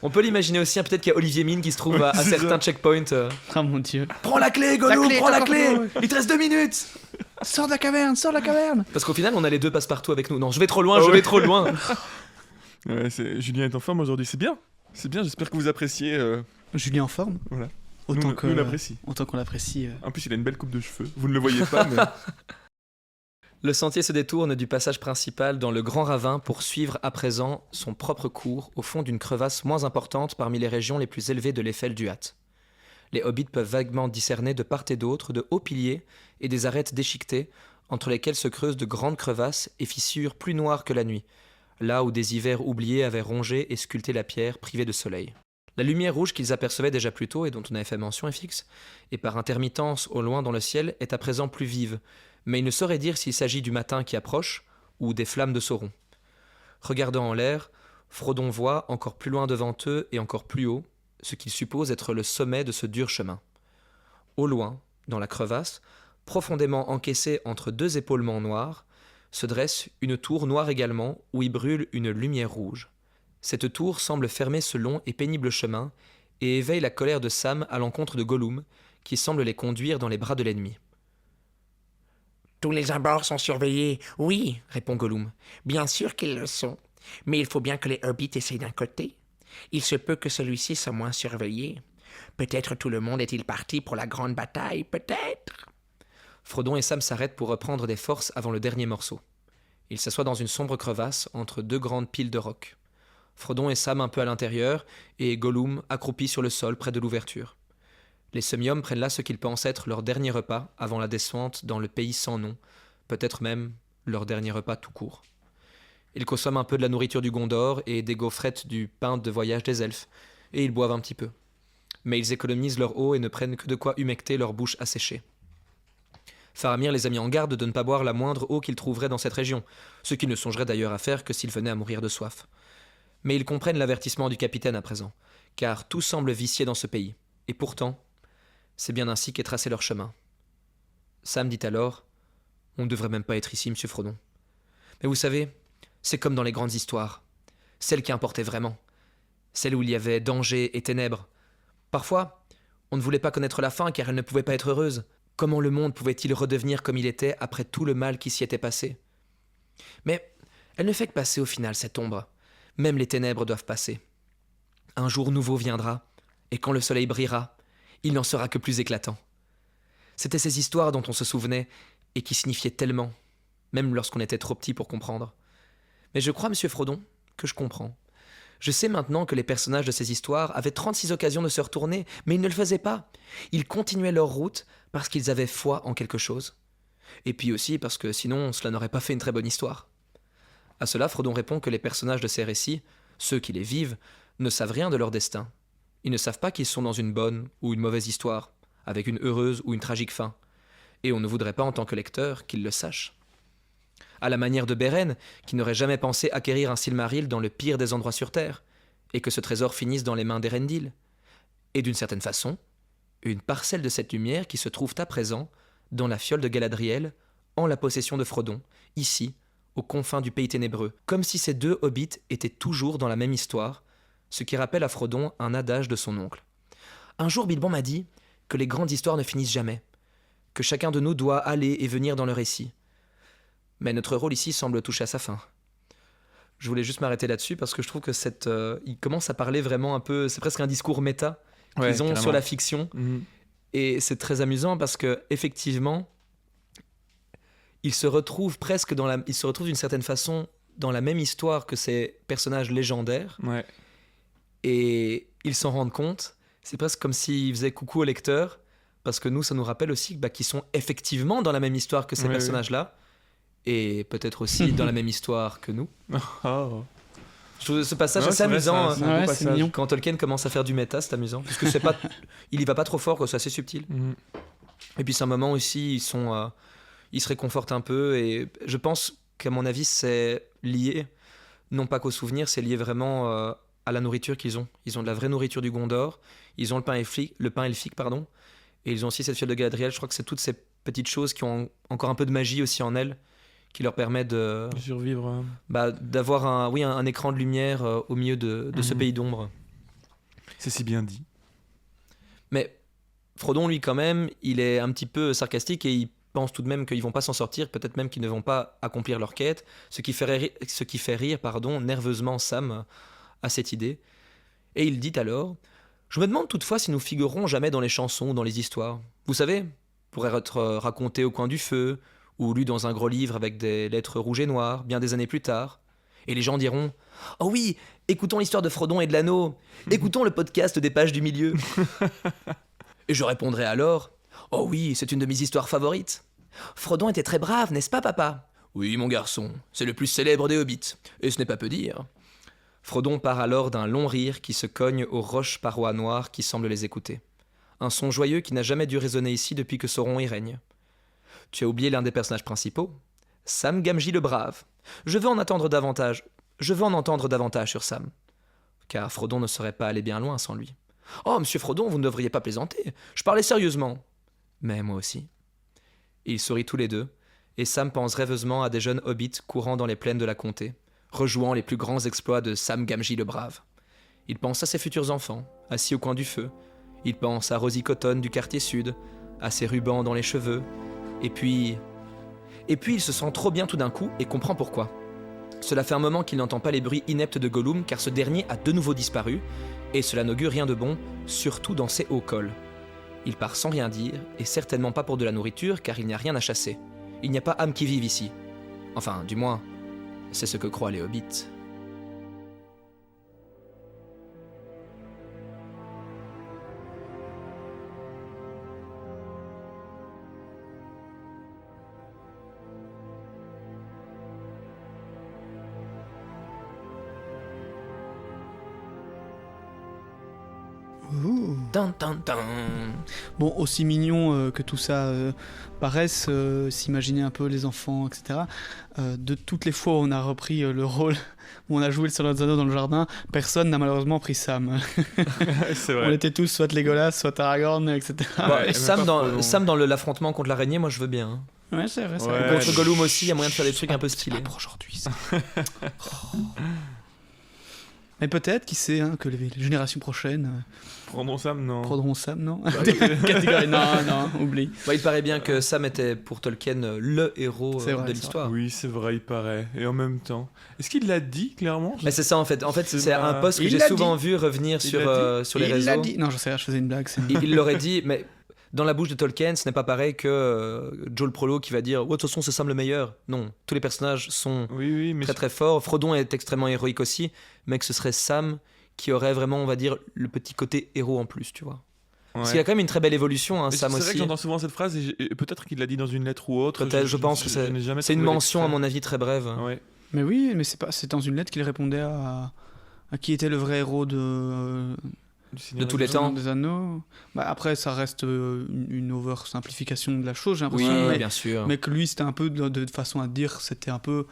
On peut l'imaginer aussi, hein, peut-être qu'il y a Olivier Mine qui se trouve à c'est certains ça. checkpoints. Oh mon dieu. Prends la clé, Gollum, La clé, prends la t'as clé. encore pas- Il te reste 2 minutes. Sors de la caverne, sors de la caverne. Parce qu'au final, on a les deux passe-partout avec nous. Non, je vais trop loin, Ah je ouais. vais trop loin. Ouais, Julien est en forme aujourd'hui, c'est bien. C'est bien, j'espère que vous appréciez. Julien en forme. Voilà. Autant Nous, que nous, on l'apprécie. autant qu'on l'apprécie. En plus, il a une belle coupe de cheveux. Vous ne le voyez pas, mais Le sentier se détourne du passage principal dans le grand ravin pour suivre à présent son propre cours au fond d'une crevasse moins importante parmi les régions les plus élevées de l'Eiffel du Hatt. Les hobbits peuvent vaguement discerner de part et d'autre de hauts piliers et des arêtes déchiquetées entre lesquelles se creusent de grandes crevasses et fissures plus noires que la nuit, là où des hivers oubliés avaient rongé et sculpté la pierre privée de soleil. La lumière rouge qu'ils apercevaient déjà plus tôt et dont on avait fait mention est fixe, et par intermittence au loin dans le ciel est à présent plus vive, mais il ne saurait dire s'il s'agit du matin qui approche ou des flammes de Sauron. Regardant en l'air, Frodon voit, encore plus loin devant eux et encore plus haut, ce qu'il suppose être le sommet de ce dur chemin. Au loin, dans la crevasse, profondément encaissée entre 2 épaulements noirs, se dresse une tour noire également où y brûle une lumière rouge. Cette tour semble fermer ce long et pénible chemin et éveille la colère de Sam à l'encontre de Gollum, qui semble les conduire dans les bras de l'ennemi. Tous les abords sont surveillés. Oui, Répond Gollum. bien sûr qu'ils le sont. Mais il faut bien que les hobbits essayent d'un côté. Il se peut que celui-ci soit moins surveillé. Peut-être tout le monde est-il parti pour la grande bataille, peut-être. Frodon et Sam s'arrêtent pour reprendre des forces avant le dernier morceau. Ils s'assoient dans une sombre crevasse entre 2 grandes piles de rocs. Frodon et Sam un peu à l'intérieur, et Gollum accroupi sur le sol près de l'ouverture. Les semi-hommes prennent là ce qu'ils pensent être leur dernier repas avant la descente dans le pays sans nom, peut-être même leur dernier repas tout court. Ils consomment un peu de la nourriture du Gondor et des gaufrettes du pain de voyage des elfes, et ils boivent un petit peu. Mais ils économisent leur eau et ne prennent que de quoi humecter leur bouche asséchée. Faramir les a mis en garde de ne pas boire la moindre eau qu'ils trouveraient dans cette région, ce qu'ils ne songeraient d'ailleurs à faire que s'ils venaient à mourir de soif. Mais ils comprennent l'avertissement du capitaine à présent, car tout semble vicié dans ce pays. Et pourtant, c'est bien ainsi qu'est tracé leur chemin. Sam dit alors « On ne devrait même pas être ici, monsieur Frodon. » Mais vous savez, c'est comme dans les grandes histoires. Celles qui importaient vraiment. Celles où il y avait danger et ténèbres. Parfois, on ne voulait pas connaître la fin car elle ne pouvait pas être heureuse. Comment le monde pouvait-il redevenir comme il était après tout le mal qui s'y était passé? Mais elle ne fait que passer au final, cette ombre. Même les ténèbres doivent passer. Un jour nouveau viendra, et quand le soleil brillera, il n'en sera que plus éclatant. C'étaient ces histoires dont on se souvenait et qui signifiaient tellement, même lorsqu'on était trop petit pour comprendre. Mais je crois, monsieur Frodon, que je comprends. Je sais maintenant que les personnages de ces histoires avaient 36 occasions de se retourner, mais ils ne le faisaient pas. Ils continuaient leur route parce qu'ils avaient foi en quelque chose. Et puis aussi parce que sinon cela n'aurait pas fait une très bonne histoire. À cela, Frodon répond que les personnages de ces récits, ceux qui les vivent, ne savent rien de leur destin. Ils ne savent pas qu'ils sont dans une bonne ou une mauvaise histoire, avec une heureuse ou une tragique fin. Et on ne voudrait pas en tant que lecteur qu'ils le sachent. À la manière de Beren, qui n'aurait jamais pensé acquérir un Silmaril dans le pire des endroits sur Terre, et que ce trésor finisse dans les mains d'Erendil. Et d'une certaine façon, une parcelle de cette lumière qui se trouve à présent dans la fiole de Galadriel, en la possession de Frodon, ici, aux confins du pays ténébreux, comme si ces deux hobbits étaient toujours dans la même histoire, ce qui rappelle à Frodon un adage de son oncle. Un jour, Bilbon m'a dit que les grandes histoires ne finissent jamais, que chacun de nous doit aller et venir dans le récit. Mais notre rôle ici semble toucher à sa fin. Je voulais juste m'arrêter là-dessus parce que je trouve que il commence à parler vraiment un peu, c'est presque un discours méta qu'ils ont sur la fiction. Et c'est très amusant parce que effectivement, ils se retrouvent d'une certaine façon dans la même histoire que ces personnages légendaires. Ouais. Et ils s'en rendent compte. C'est presque comme s'ils faisaient coucou au lecteur, parce que nous, ça nous rappelle aussi qu'ils sont effectivement dans la même histoire que ces personnages-là, et peut-être aussi dans la même histoire que nous. Oh. Je trouve ce passage assez amusant. C'est un beau c'est passage. mignon. Quand Tolkien commence à faire du méta, c'est amusant. Parce que il y va pas trop fort, c'est assez subtil. Et puis c'est un moment aussi, ils se réconfortent un peu, et je pense qu'à mon avis, c'est lié, non pas qu'aux souvenirs, c'est lié vraiment à la nourriture qu'ils ont. Ils ont de la vraie nourriture du Gondor, ils ont le pain elfique, et ils ont aussi cette fiole de Galadriel. Je crois que c'est toutes ces petites choses qui ont encore un peu de magie aussi en elles, qui leur permet de survivre. D'avoir un écran de lumière au milieu de ce pays d'ombre. C'est si bien dit. Mais Frodon, lui, quand même, il est un petit peu sarcastique et il pense tout de même qu'ils vont pas s'en sortir, peut-être même qu'ils ne vont pas accomplir leur quête, ce qui fait rire nerveusement Sam à cette idée. Et il dit alors « Je me demande toutefois si nous figurerons jamais dans les chansons ou dans les histoires. Vous savez, pourrait être raconté au coin du feu, ou lu dans un gros livre avec des lettres rouges et noires, bien des années plus tard. Et les gens diront « Oh oui, écoutons l'histoire de Frodon et de l'anneau, écoutons le podcast des pages du milieu. » Et je répondrai alors « Oh oui, c'est une de mes histoires favorites. Frodon était très brave, n'est-ce pas, papa ?»« Oui, mon garçon, c'est le plus célèbre des hobbits, et ce n'est pas peu dire. » Frodon part alors d'un long rire qui se cogne aux roches parois noires qui semblent les écouter. Un son joyeux qui n'a jamais dû résonner ici depuis que Sauron y règne. Tu as oublié l'un des personnages principaux, Sam Gamgee le Brave. Je veux en entendre davantage sur Sam. Car Frodon ne serait pas allé bien loin sans lui. Oh, monsieur Frodon, vous ne devriez pas plaisanter. Je parlais sérieusement. Mais moi aussi. Ils sourient tous les deux, et Sam pense rêveusement à des jeunes hobbits courant dans les plaines de la comté, rejouant les plus grands exploits de Sam Gamgee le Brave. Il pense à ses futurs enfants, assis au coin du feu. Il pense à Rosie Cotton du quartier sud, à ses rubans dans les cheveux. Et puis il se sent trop bien tout d'un coup et comprend pourquoi. Cela fait un moment qu'il n'entend pas les bruits ineptes de Gollum car ce dernier a de nouveau disparu, et cela n'augure rien de bon, surtout dans ces hauts cols. Il part sans rien dire, et certainement pas pour de la nourriture car il n'y a rien à chasser. Il n'y a pas âme qui vive ici. Enfin, du moins, c'est ce que croient les hobbits. Tan, tan, tan. Bon, aussi mignon que tout ça paraisse, s'imaginer un peu les enfants, etc. De toutes les fois où on a repris le rôle, où on a joué le Seigneur des Anneaux dans le jardin, personne n'a malheureusement pris Sam. C'est On vrai. était tous soit Legolas, soit Aragorn, etc. Bon, Ouais, Sam, même pas dans, Frodon. Sam dans l'affrontement contre l'araignée, moi je veux bien. Hein. Ouais, c'est vrai. c'est Ouais. vrai. Contre Gollum aussi, il y a moyen de faire des trucs un peu C'est stylés. pas pour aujourd'hui, ça. Mais peut-être, qui sait, hein, que les générations prochaines Prendons Sam, non. prendront Sam, non Bah, Catégorie, non, oublie. Bah, il paraît bien que Sam était pour Tolkien le héros C'est vrai, de c'est l'histoire. Oui, c'est vrai, il paraît. Et en même temps. Est-ce qu'il l'a dit clairement? Mais c'est ça en fait. En fait, C'est c'est un pas- post que Il j'ai l'a souvent vu revenir Il sur, l'a sur les Il réseaux. l'a dit. Non, je sais, je faisais une blague. Il l'aurait dit, mais dans la bouche de Tolkien, ce n'est pas pareil que Joe le Prolo qui va dire ouais, de toute façon, c'est Sam le meilleur. Non, tous les personnages sont Oui, oui, mais très très forts. Frodon est extrêmement héroïque aussi, mais que ce serait Sam qui aurait vraiment, on va dire, le petit côté héros en plus, tu vois. Parce ouais. qu'il y a quand même une très belle évolution, hein, Mais Sam c'est vrai aussi. que j'entends souvent cette phrase et peut-être qu'il l'a dit dans une lettre ou autre. Peut-être, je pense que je n'ai jamais c'est une trouvé mention, à l'extrait. mon avis, très brève. Ouais. Mais oui, mais c'est dans une lettre qu'il répondait à qui était le vrai héros De tous les temps. des Anneaux. Bah, après, ça reste une over-simplification de la chose, j'ai Oui, l'impression. bien sûr. Mais que lui, c'était un peu, de façon à dire, c'était un peu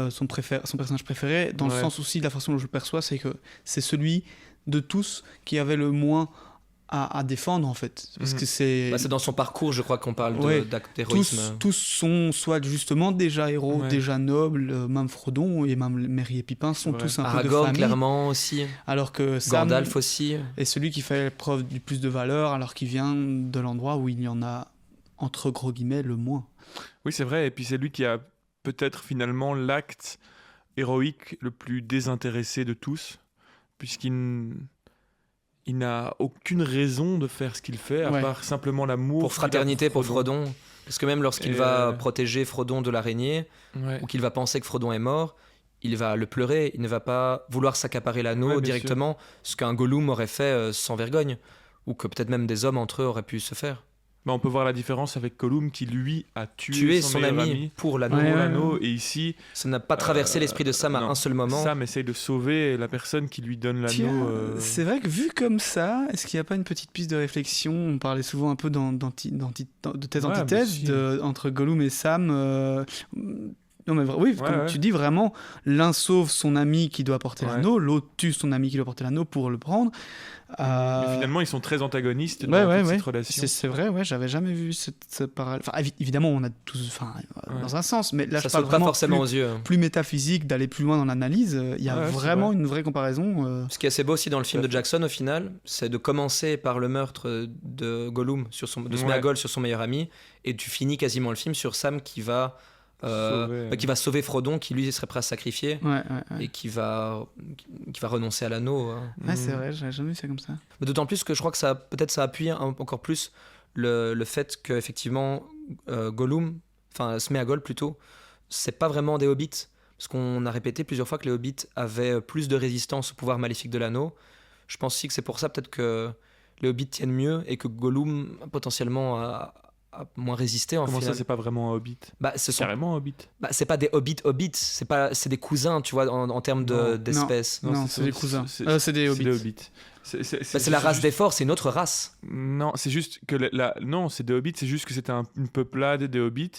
son personnage préféré, dans le Ouais. sens aussi, de la façon dont je le perçois, c'est que c'est celui de tous qui avait le moins à défendre, en fait. Parce Mhm. que c'est... Bah, c'est dans son parcours, je crois qu'on parle Ouais. d'acte tous, d'héroïsme. tous sont soit justement déjà héros, Ouais. déjà nobles, même Frodon et même Merry et Pipin sont Ouais. tous un peu de Aragorn, famille, clairement aussi. alors que Sam Gandalf aussi. est celui qui fait preuve du plus de valeur, alors qu'il vient de l'endroit où il y en a, entre gros guillemets, le moins. Oui, c'est vrai. Et puis c'est lui qui a peut-être finalement l'acte héroïque le plus désintéressé de tous, il n'a aucune raison de faire ce qu'il fait, à Ouais. part simplement l'amour. Pour qu'il a fraternité pour Frodon. Parce que même lorsqu'il Et va protéger Frodon de l'araignée, Ouais. ou qu'il va penser que Frodon est mort, il va le pleurer, il ne va pas vouloir s'accaparer l'anneau Ouais, bien directement, ce qu'un Gollum aurait fait sans vergogne, ou que peut-être même des hommes entre eux auraient pu se faire. Bah, on peut voir la différence avec Gollum qui lui a tué Tuer son son meilleur ami pour l'anneau. pour Ouais, ouais, l'anneau, ouais. et ici Ça n'a pas traversé l'esprit de Sam à non. un seul moment. Sam essaye de sauver la personne qui lui donne Tiens, l'anneau. c'est vrai que vu comme ça, est-ce qu'il n'y a pas une petite piste de réflexion? On parlait souvent un peu de thèse Ouais, antithèse mais si. entre Gollum et Sam. Non mais oui, Ouais, comme ouais. tu dis vraiment, l'un sauve son ami qui doit porter Ouais. l'anneau, l'autre tue son ami qui doit porter l'anneau pour le prendre. Mais finalement, ils sont très antagonistes ouais, dans ouais, toute ouais. cette relation. C'est vrai, ouais, j'avais jamais vu ce parallèle. Enfin, évidemment, on a tous, enfin, Ouais. dans un sens, mais là, Ça je parle saute pas vraiment forcément plus, aux yeux. plus métaphysique, d'aller plus loin dans l'analyse. Il y a Ouais, c'est vraiment vrai. une vraie comparaison. Ce qui est assez beau aussi dans le film de Jackson au final, c'est de commencer par le meurtre de Gollum, de Sméagol sur son meilleur ami, et tu finis quasiment le film sur Sam qui va sauver Frodon, qui lui serait prêt à se sacrifier, Ouais, ouais, ouais. et qui va renoncer à l'anneau. Hein. Ouais, c'est Mm. vrai, j'avais jamais vu ça comme ça. Mais d'autant plus que je crois que ça appuie encore plus le fait que effectivement Gollum, enfin Sméagol plutôt, c'est pas vraiment des hobbits, parce qu'on a répété plusieurs fois que les hobbits avaient plus de résistance au pouvoir maléfique de l'anneau. Je pense aussi que c'est pour ça peut-être que les hobbits tiennent mieux et que Gollum potentiellement a moins résisté en Comment final. ça, c'est pas vraiment un hobbit? Bah, ce sont Carrément un hobbit. bah, c'est pas des hobbits, c'est des cousins, tu vois, en termes Non. d'espèces. Non, c'est des cousins. C'est des C'est hobbits. des hobbits. Bah, c'est la race des forts, c'est une autre race. Non, c'est juste que non, c'est des hobbits, c'est juste que c'était une peuplade des hobbits.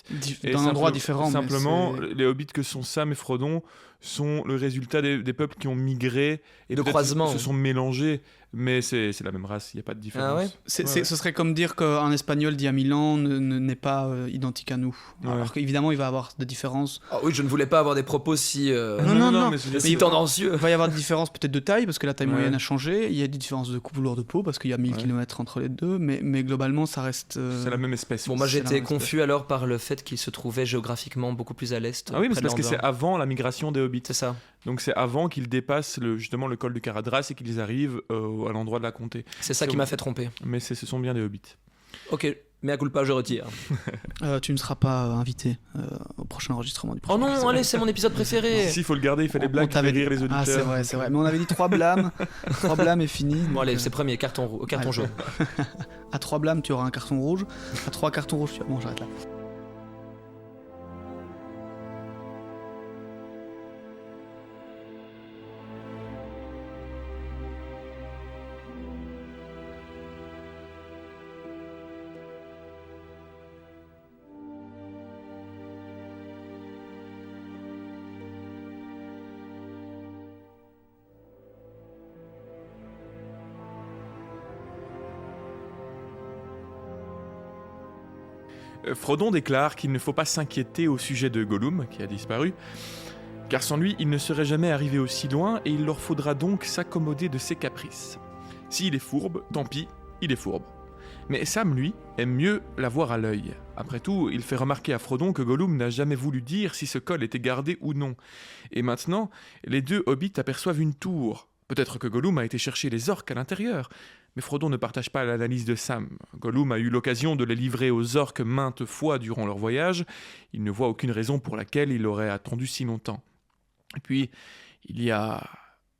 Et D'un endroit simple- différent. mais Simplement, c'est- les hobbits que sont Sam et Frodon sont le résultat des peuples qui ont migré et De peut-être croisement. se sont mélangés. Mais c'est la même race, il n'y a pas de différence. Ah ouais Ouais. Ce serait comme dire qu'un espagnol d'il y a 1000 ans n'est pas identique à nous. Ouais. Alors qu'évidemment, il va y avoir des différences. Ah oui, je ne voulais pas avoir des propos si Non. mais si tendancieux. Il va y avoir des différences peut-être de taille, parce que la taille Ouais. moyenne a changé. Il y a des différences de couleur de peau, parce qu'il y a 1000 Ouais. km entre les deux. Mais globalement, ça reste. c'est la même espèce. Bon, moi C'est j'étais la confus alors par le fait qu'il se trouvait géographiquement beaucoup plus à l'est. Ah oui, mais près c'est de parce que c'est Landor. avant la migration des hobbits. C'est ça. Donc c'est avant qu'ils dépassent justement le col du Caradras et qu'ils arrivent à l'endroit de la comté. C'est ça qui m'a fait tromper. Mais ce sont bien des hobbits. Ok, mais à culpa, je retire. Tu ne seras pas invité au prochain enregistrement du Oh prochain non, épisode. allez, c'est mon épisode préféré. Si, il faut le garder, il fait des On blagues, il fait t'avait rire les auditeurs. Ah, c'est vrai, c'est vrai. Mais on avait dit 3 blâmes. 3 blâmes et fini. Bon, donc, allez, c'est premier, carton allez. jaune. À 3 blâmes, tu auras un carton rouge. À 3 cartons rouges, tu as... Bon, j'arrête là. Frodon déclare qu'il ne faut pas s'inquiéter au sujet de Gollum, qui a disparu, car sans lui, il ne serait jamais arrivé aussi loin et il leur faudra donc s'accommoder de ses caprices. S'il est fourbe, tant pis, il est fourbe. Mais Sam, lui, aime mieux la voir à l'œil. Après tout, il fait remarquer à Frodon que Gollum n'a jamais voulu dire si ce col était gardé ou non. Et maintenant, les deux hobbits aperçoivent une tour. Peut-être que Gollum a été chercher les orques à l'intérieur. Mais Frodon ne partage pas l'analyse de Sam. Gollum a eu l'occasion de les livrer aux orques maintes fois durant leur voyage. Il ne voit aucune raison pour laquelle il aurait attendu si longtemps. Et puis, il y a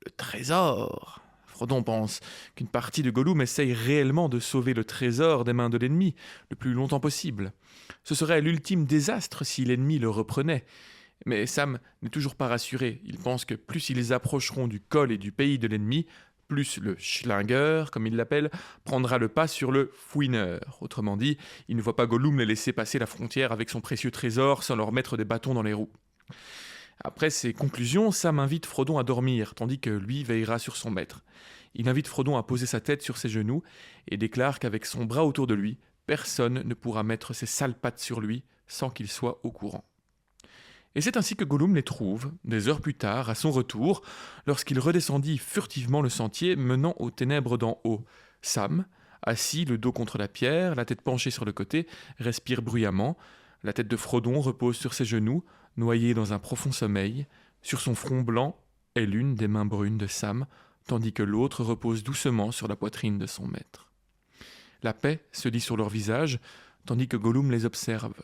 le trésor. Frodon pense qu'une partie de Gollum essaye réellement de sauver le trésor des mains de l'ennemi le plus longtemps possible. Ce serait l'ultime désastre si l'ennemi le reprenait. Mais Sam n'est toujours pas rassuré. Il pense que plus ils approcheront du col et du pays de l'ennemi, plus le Schlinger, comme il l'appelle, prendra le pas sur le fouineur. Autrement dit, il ne voit pas Gollum les laisser passer la frontière avec son précieux trésor sans leur mettre des bâtons dans les roues. Après ces conclusions, Sam invite Frodon à dormir, tandis que lui veillera sur son maître. Il invite Frodon à poser sa tête sur ses genoux et déclare qu'avec son bras autour de lui, personne ne pourra mettre ses sales pattes sur lui sans qu'il soit au courant. Et c'est ainsi que Gollum les trouve, des heures plus tard, à son retour, lorsqu'il redescendit furtivement le sentier menant aux ténèbres d'en haut. Sam, assis, le dos contre la pierre, la tête penchée sur le côté, respire bruyamment. La tête de Frodon repose sur ses genoux, noyée dans un profond sommeil. Sur son front blanc est l'une des mains brunes de Sam, tandis que l'autre repose doucement sur la poitrine de son maître. La paix se lit sur leurs visages, tandis que Gollum les observe.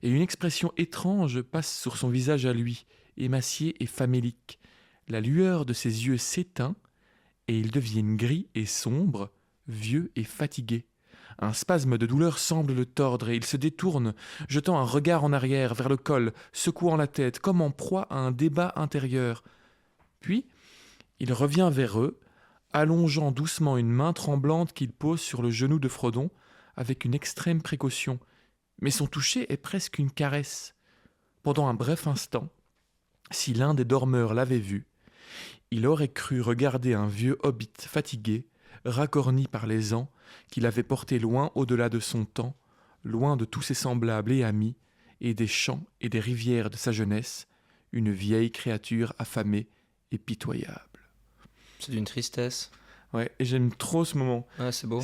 Et une expression étrange passe sur son visage à lui, émacié et famélique. La lueur de ses yeux s'éteint, et ils deviennent gris et sombres, vieux et fatigués. Un spasme de douleur semble le tordre, et il se détourne, jetant un regard en arrière vers le col, secouant la tête, comme en proie à un débat intérieur. Puis, il revient vers eux, allongeant doucement une main tremblante qu'il pose sur le genou de Frodon, avec une extrême précaution. Mais son toucher est presque une caresse. Pendant un bref instant, si l'un des dormeurs l'avait vu, il aurait cru regarder un vieux hobbit fatigué, racorni par les ans, qu'il avait porté loin au-delà de son temps, loin de tous ses semblables et amis, et des champs et des rivières de sa jeunesse, une vieille créature affamée et pitoyable. C'est d'une tristesse. Ouais, et j'aime trop ce moment. Ouais, c'est beau.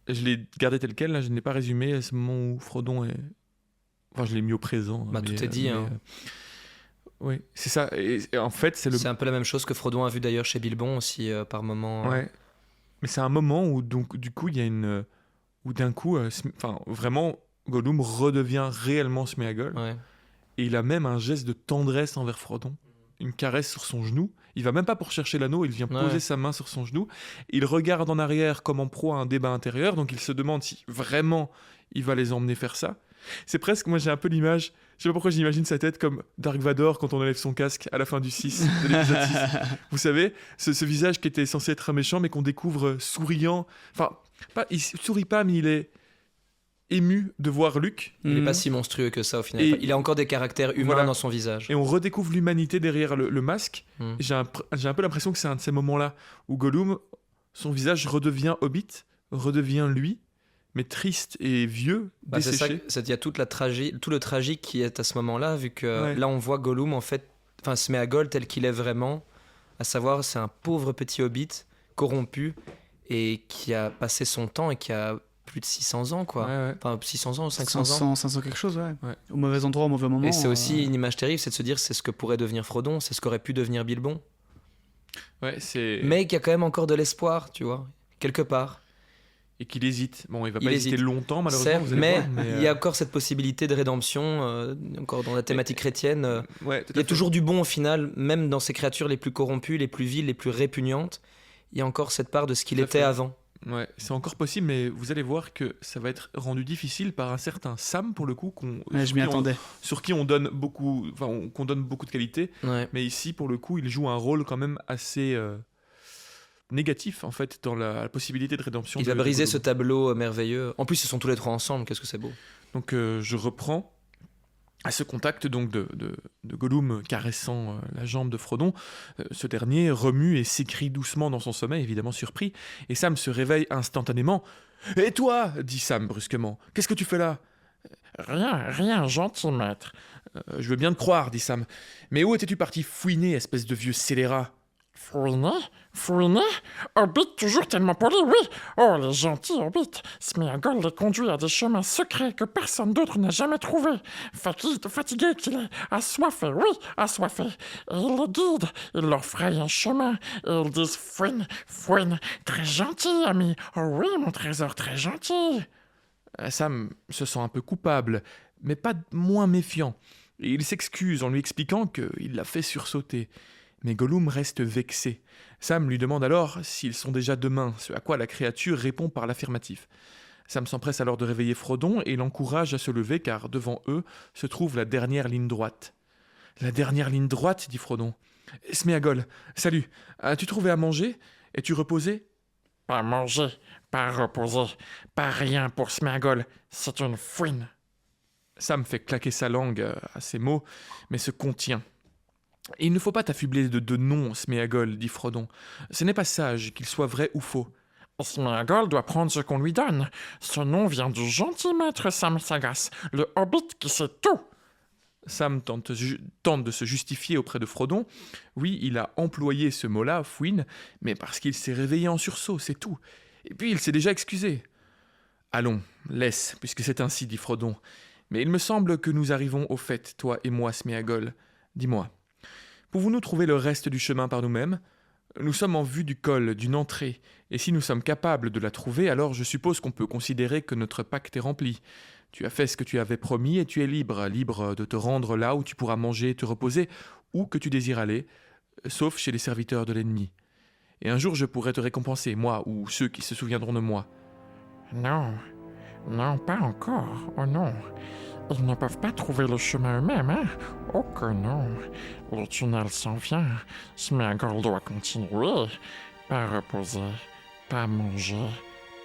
Je l'ai gardé tel quel, là, je ne l'ai pas résumé, à ce moment où Frodon est... Enfin, je l'ai mis au présent. Bah, tout est dit. Oui, c'est ça. Et en fait, c'est un peu la même chose que Frodon a vu d'ailleurs chez Bilbon aussi, par moment. Ouais. Mais c'est un moment où, donc, du coup, il y a une... où d'un coup, vraiment, Gollum redevient réellement Sméagol. Ouais. Et il a même un geste de tendresse envers Frodon. Une caresse sur son genou. Il va même pas pour chercher l'anneau, il vient poser sa main sur son genou. Il regarde en arrière comme en proie à un débat intérieur, donc il se demande si vraiment il va les emmener faire ça. C'est presque, moi j'ai un peu l'image, je sais pas pourquoi j'imagine sa tête comme Dark Vador quand on enlève son casque à la fin du 6, de l'épisode 6. Vous savez, ce visage qui était censé être un méchant, mais qu'on découvre souriant. Enfin, il sourit pas, mais il est ému de voir Luke. Il n'est pas si monstrueux que ça au final. Il a encore des caractères humains dans son visage. Et on redécouvre l'humanité derrière le masque. Et j'ai un peu l'impression que c'est un de ces moments-là où Gollum, son visage redevient hobbit, redevient lui, mais triste et vieux, desséché. Il y a tout le tragique qui est à ce moment-là, vu que là on voit Gollum en fait, Sméagol tel qu'il est vraiment, à savoir c'est un pauvre petit hobbit, corrompu, et qui a passé son temps et qui a plus de 600 ans, quoi. Enfin, 600 ans, 500 ans. 500 quelque chose, ouais. Au mauvais endroit, au mauvais moment. Et c'est aussi une image terrible, c'est de se dire c'est ce que pourrait devenir Frodon, c'est ce qu'aurait pu devenir Bilbon. Ouais, c'est... Mais qu'il y a quand même encore de l'espoir, tu vois, quelque part. Et qu'il hésite. Bon, il va pas hésiter longtemps, malheureusement. Certes, mais il y a encore cette possibilité de rédemption, encore dans la thématique chrétienne. Il y a toujours du bon au final, même dans ces créatures les plus corrompues, les plus viles, les plus répugnantes. Il y a encore cette part de ce qu'il était avant. Ouais, c'est encore possible, mais vous allez voir que ça va être rendu difficile par un certain Sam, pour le coup, sur qui on donne beaucoup, qu'on donne beaucoup de qualité. Ouais. Mais ici, pour le coup, il joue un rôle quand même assez négatif, en fait, dans la possibilité de rédemption. Il va briser ce tableau merveilleux. En plus, ils sont tous les trois ensemble, qu'est-ce que c'est beau. Donc, je reprends à ce contact donc de Gollum caressant la jambe de Frodon. Ce dernier remue et s'écrie doucement dans son sommeil, évidemment surpris, et Sam se réveille instantanément. « Et toi ?» dit Sam brusquement. « Qu'est-ce que tu fais là ?» Rien, gentil maître. Je veux bien te croire, dit Sam. Mais où étais-tu parti fouiner, espèce de vieux scélérat? Fouiner? Hobbit toujours tellement poli, oui. Oh, les gentils Hobbits. Sméagol les conduit à des chemins secrets que personne d'autre n'a jamais trouvés. Fatigué qu'il est, assoiffé. Et il les guide, il leur fraye un chemin, et ils disent fouine, très gentil, ami. Oh oui, mon trésor, très gentil. Sam se sent un peu coupable, mais pas moins méfiant. Et il s'excuse en lui expliquant qu'il l'a fait sursauter. Mais Gollum reste vexé. Sam lui demande alors s'ils sont déjà demain, ce à quoi la créature répond par l'affirmatif. Sam s'empresse alors de réveiller Frodon et l'encourage à se lever car devant eux se trouve la dernière ligne droite. « La dernière ligne droite » dit Frodon. « Sméagol, salut, as-tu trouvé à manger? Es-tu reposé ?» Pas manger, pas reposer, pas rien pour Sméagol, c'est une fouine. Sam fait claquer sa langue à ces mots, mais se contient. « Il ne faut pas t'affubler de noms, Sméagol, dit Frodon. Ce n'est pas sage, qu'il soit vrai ou faux. » Sméagol doit prendre ce qu'on lui donne. Ce nom vient du gentil maître Sam Sagas, le hobbit qui sait tout. Sam tente de se justifier auprès de Frodon. Oui, il a employé ce mot-là, fouine, mais parce qu'il s'est réveillé en sursaut, c'est tout. Et puis il s'est déjà excusé. « Allons, laisse, puisque c'est ainsi, dit Frodon. Mais il me semble que nous arrivons au fait, toi et moi, Sméagol. Dis-moi, pouvons-nous trouver le reste du chemin par nous-mêmes? Nous sommes en vue du col, d'une entrée, et si nous sommes capables de la trouver, alors je suppose qu'on peut considérer que notre pacte est rempli. Tu as fait ce que tu avais promis et tu es libre de te rendre là où tu pourras manger et te reposer, où que tu désires aller, sauf chez les serviteurs de l'ennemi. Et un jour je pourrai te récompenser, moi ou ceux qui se souviendront de moi. » Non, pas encore, oh non. Ils ne peuvent pas trouver le chemin eux-mêmes, hein? Oh que non. Le tunnel s'en vient. Sméagol doit continuer. Pas reposer, pas manger,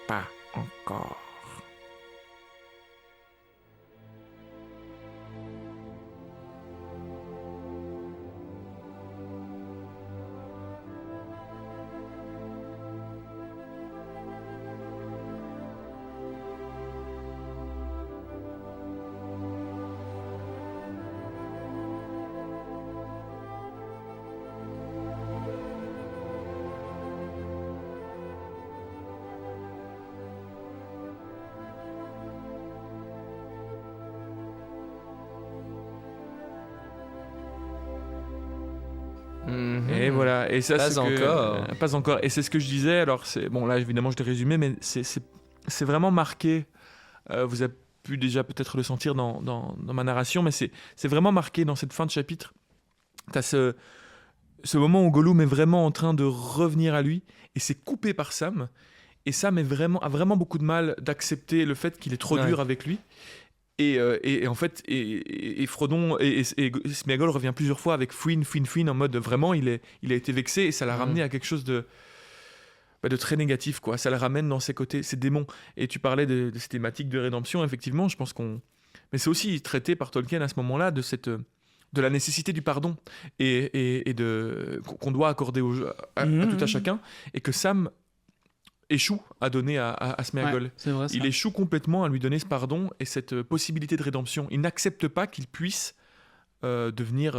pas encore. Et voilà, et ça Pas c'est encore. pas encore. Et c'est ce que je disais. Alors c'est bon là évidemment je t'ai résumé, mais c'est vraiment marqué. Vous avez pu déjà peut-être le sentir dans ma narration, mais c'est vraiment marqué dans cette fin de chapitre. T'as ce moment où Gollum est vraiment en train de revenir à lui et c'est coupé par Sam. Et Sam a vraiment beaucoup de mal d'accepter le fait qu'il est trop dur avec lui. Et en fait, et Frodon et Sméagol revient plusieurs fois avec fouine en mode vraiment il a été vexé et ça l'a ramené à quelque chose de très négatif, quoi. Ça le ramène dans ses côtés, ses démons. Et tu parlais de ces thématiques de rédemption, effectivement, je pense mais c'est aussi traité par Tolkien à ce moment-là de la nécessité du pardon et qu'on doit accorder à tout à chacun, et que Sam échoue à donner à Sméagol. Ouais, c'est vrai, ça. Il échoue complètement à lui donner ce pardon et cette possibilité de rédemption. Il n'accepte pas qu'il puisse devenir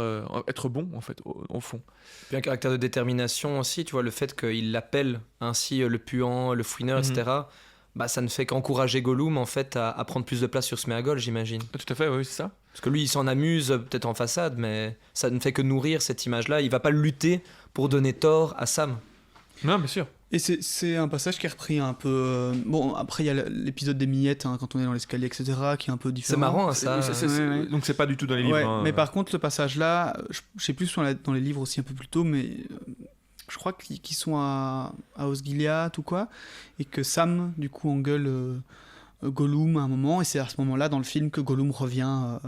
être bon, en fait, au fond. Puis un caractère de détermination aussi, tu vois, le fait qu'il l'appelle ainsi le puant, le fouineur, etc., bah, ça ne fait qu'encourager Gollum, en fait, à prendre plus de place sur Sméagol, j'imagine. Tout à fait, oui, c'est ça. Parce que lui, il s'en amuse, peut-être en façade, mais ça ne fait que nourrir cette image-là. Il va pas lutter pour donner tort à Sam. Non, bien sûr. Et c'est un passage qui est repris un peu... Bon, après, il y a l'épisode des miettes, hein, quand on est dans l'escalier, etc., qui est un peu différent. C'est marrant, hein, ça. Ouais. Donc, c'est pas du tout dans les livres. Ouais, hein. mais par contre, le passage-là, je sais plus si on dans les livres aussi un peu plus tôt, mais je crois qu'ils sont à Osgiliath ou quoi, et que Sam, du coup, engueule Gollum à un moment, et c'est à ce moment-là, dans le film, que Gollum revient...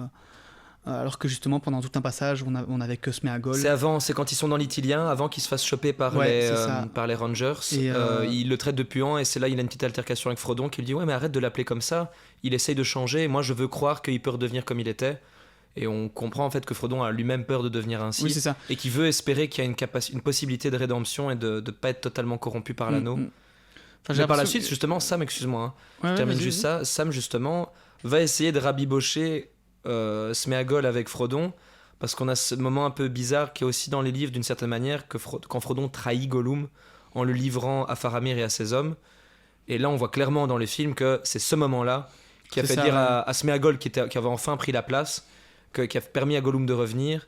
alors que justement pendant tout un passage on avait que Sméagol. C'est quand ils sont dans l'Itilien, avant qu'ils se fassent choper par les Rangers. Et il le traite de puant et c'est là il a une petite altercation avec Frodon qui lui dit ouais mais arrête de l'appeler comme ça. Il essaye de changer. Moi je veux croire qu'il peut redevenir comme il était. Et on comprend en fait que Frodon a lui-même peur de devenir ainsi. Oui, c'est ça. Et qu'il veut espérer qu'il y a une possibilité de rédemption et de pas être totalement corrompu par l'anneau. Enfin, par la suite justement Sam, excuse-moi, je termine juste ça. Sam justement va essayer de rabibocher Sméagol avec Frodon, parce qu'on a ce moment un peu bizarre qui est aussi dans les livres d'une certaine manière, quand Frodon trahit Gollum en le livrant à Faramir et à ses hommes. Et là, on voit clairement dans le film que c'est ce moment-là qui a C'est fait ça, dire ouais. à Sméagol, qui avait enfin pris la place, qui a permis à Gollum de revenir,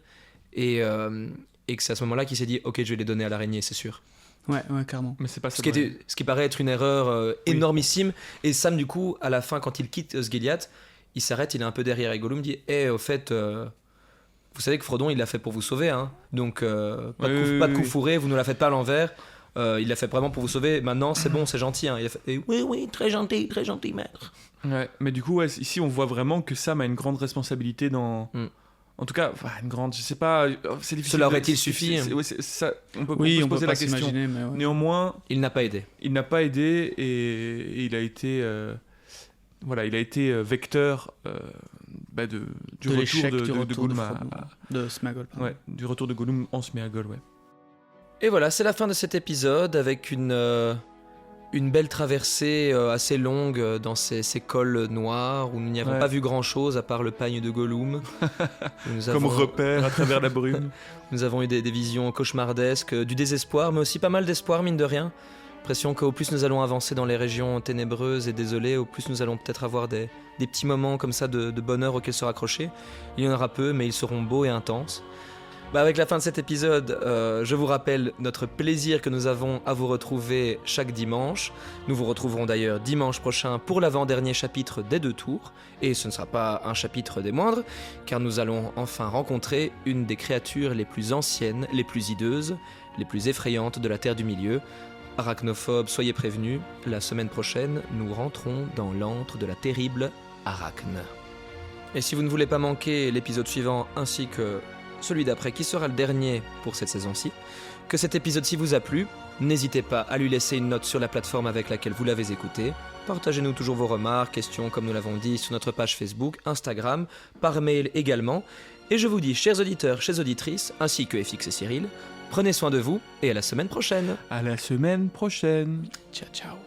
et que c'est à ce moment-là qu'il s'est dit « Ok, je vais les donner à l'araignée, c'est sûr ». Ouais, clairement. Mais c'est pas ça. Ce qui paraît être une erreur énormissime. Et Sam, du coup, à la fin, quand il quitte Osgiliath, il s'arrête, il est un peu derrière, et Gollum dit « au fait, vous savez que Frodon, il l'a fait pour vous sauver, hein. Donc pas de coup fourré, vous ne la faites pas à l'envers. Il l'a fait vraiment pour vous sauver. Maintenant, c'est bon, c'est gentil. Hein. Il a fait, et oui, très gentil, maître. » Ouais, mais du coup, ici, on voit vraiment que Sam a une grande responsabilité dans... En tout cas, une grande, je sais pas, c'est difficile. Cela aurait-il suffi ça, on peut Oui, se on peut poser pas la question. s'imaginer, mais ouais. Néanmoins, Il n'a pas aidé. il n'a pas aidé et il a été, il a été vecteur du De retour l'échec de du retour Gollum Frodon, de Sméagol. pardon. du retour de Gollum en Sméagol, ouais. Et voilà, c'est la fin de cet épisode avec une belle traversée assez longue dans ces cols noirs où nous n'y avons Ouais. pas vu grand-chose à part le pagne de Gollum. Comme repère à travers la brume. Nous avons eu des visions cauchemardesques, du désespoir, mais aussi pas mal d'espoir, mine de rien. L'impression qu'au plus nous allons avancer dans les régions ténébreuses et désolées, au plus nous allons peut-être avoir des petits moments comme ça de bonheur auxquels se raccrocher. Il y en aura peu, mais ils seront beaux et intenses. Avec la fin de cet épisode, je vous rappelle notre plaisir que nous avons à vous retrouver chaque dimanche. Nous vous retrouverons d'ailleurs dimanche prochain pour l'avant-dernier chapitre des 2 tours. Et ce ne sera pas un chapitre des moindres, car nous allons enfin rencontrer une des créatures les plus anciennes, les plus hideuses, les plus effrayantes de la Terre du Milieu. Arachnophobes, soyez prévenus, la semaine prochaine, nous rentrons dans l'antre de la terrible Arachne. Et si vous ne voulez pas manquer l'épisode suivant ainsi que celui d'après qui sera le dernier pour cette saison-ci, que cet épisode-ci vous a plu, n'hésitez pas à lui laisser une note sur la plateforme avec laquelle vous l'avez écouté. Partagez-nous toujours vos remarques, questions, comme nous l'avons dit, sur notre page Facebook, Instagram, par mail également. Et je vous dis, chers auditeurs, chères auditrices, ainsi que FX et Cyril, prenez soin de vous et à la semaine prochaine. À la semaine prochaine. Ciao.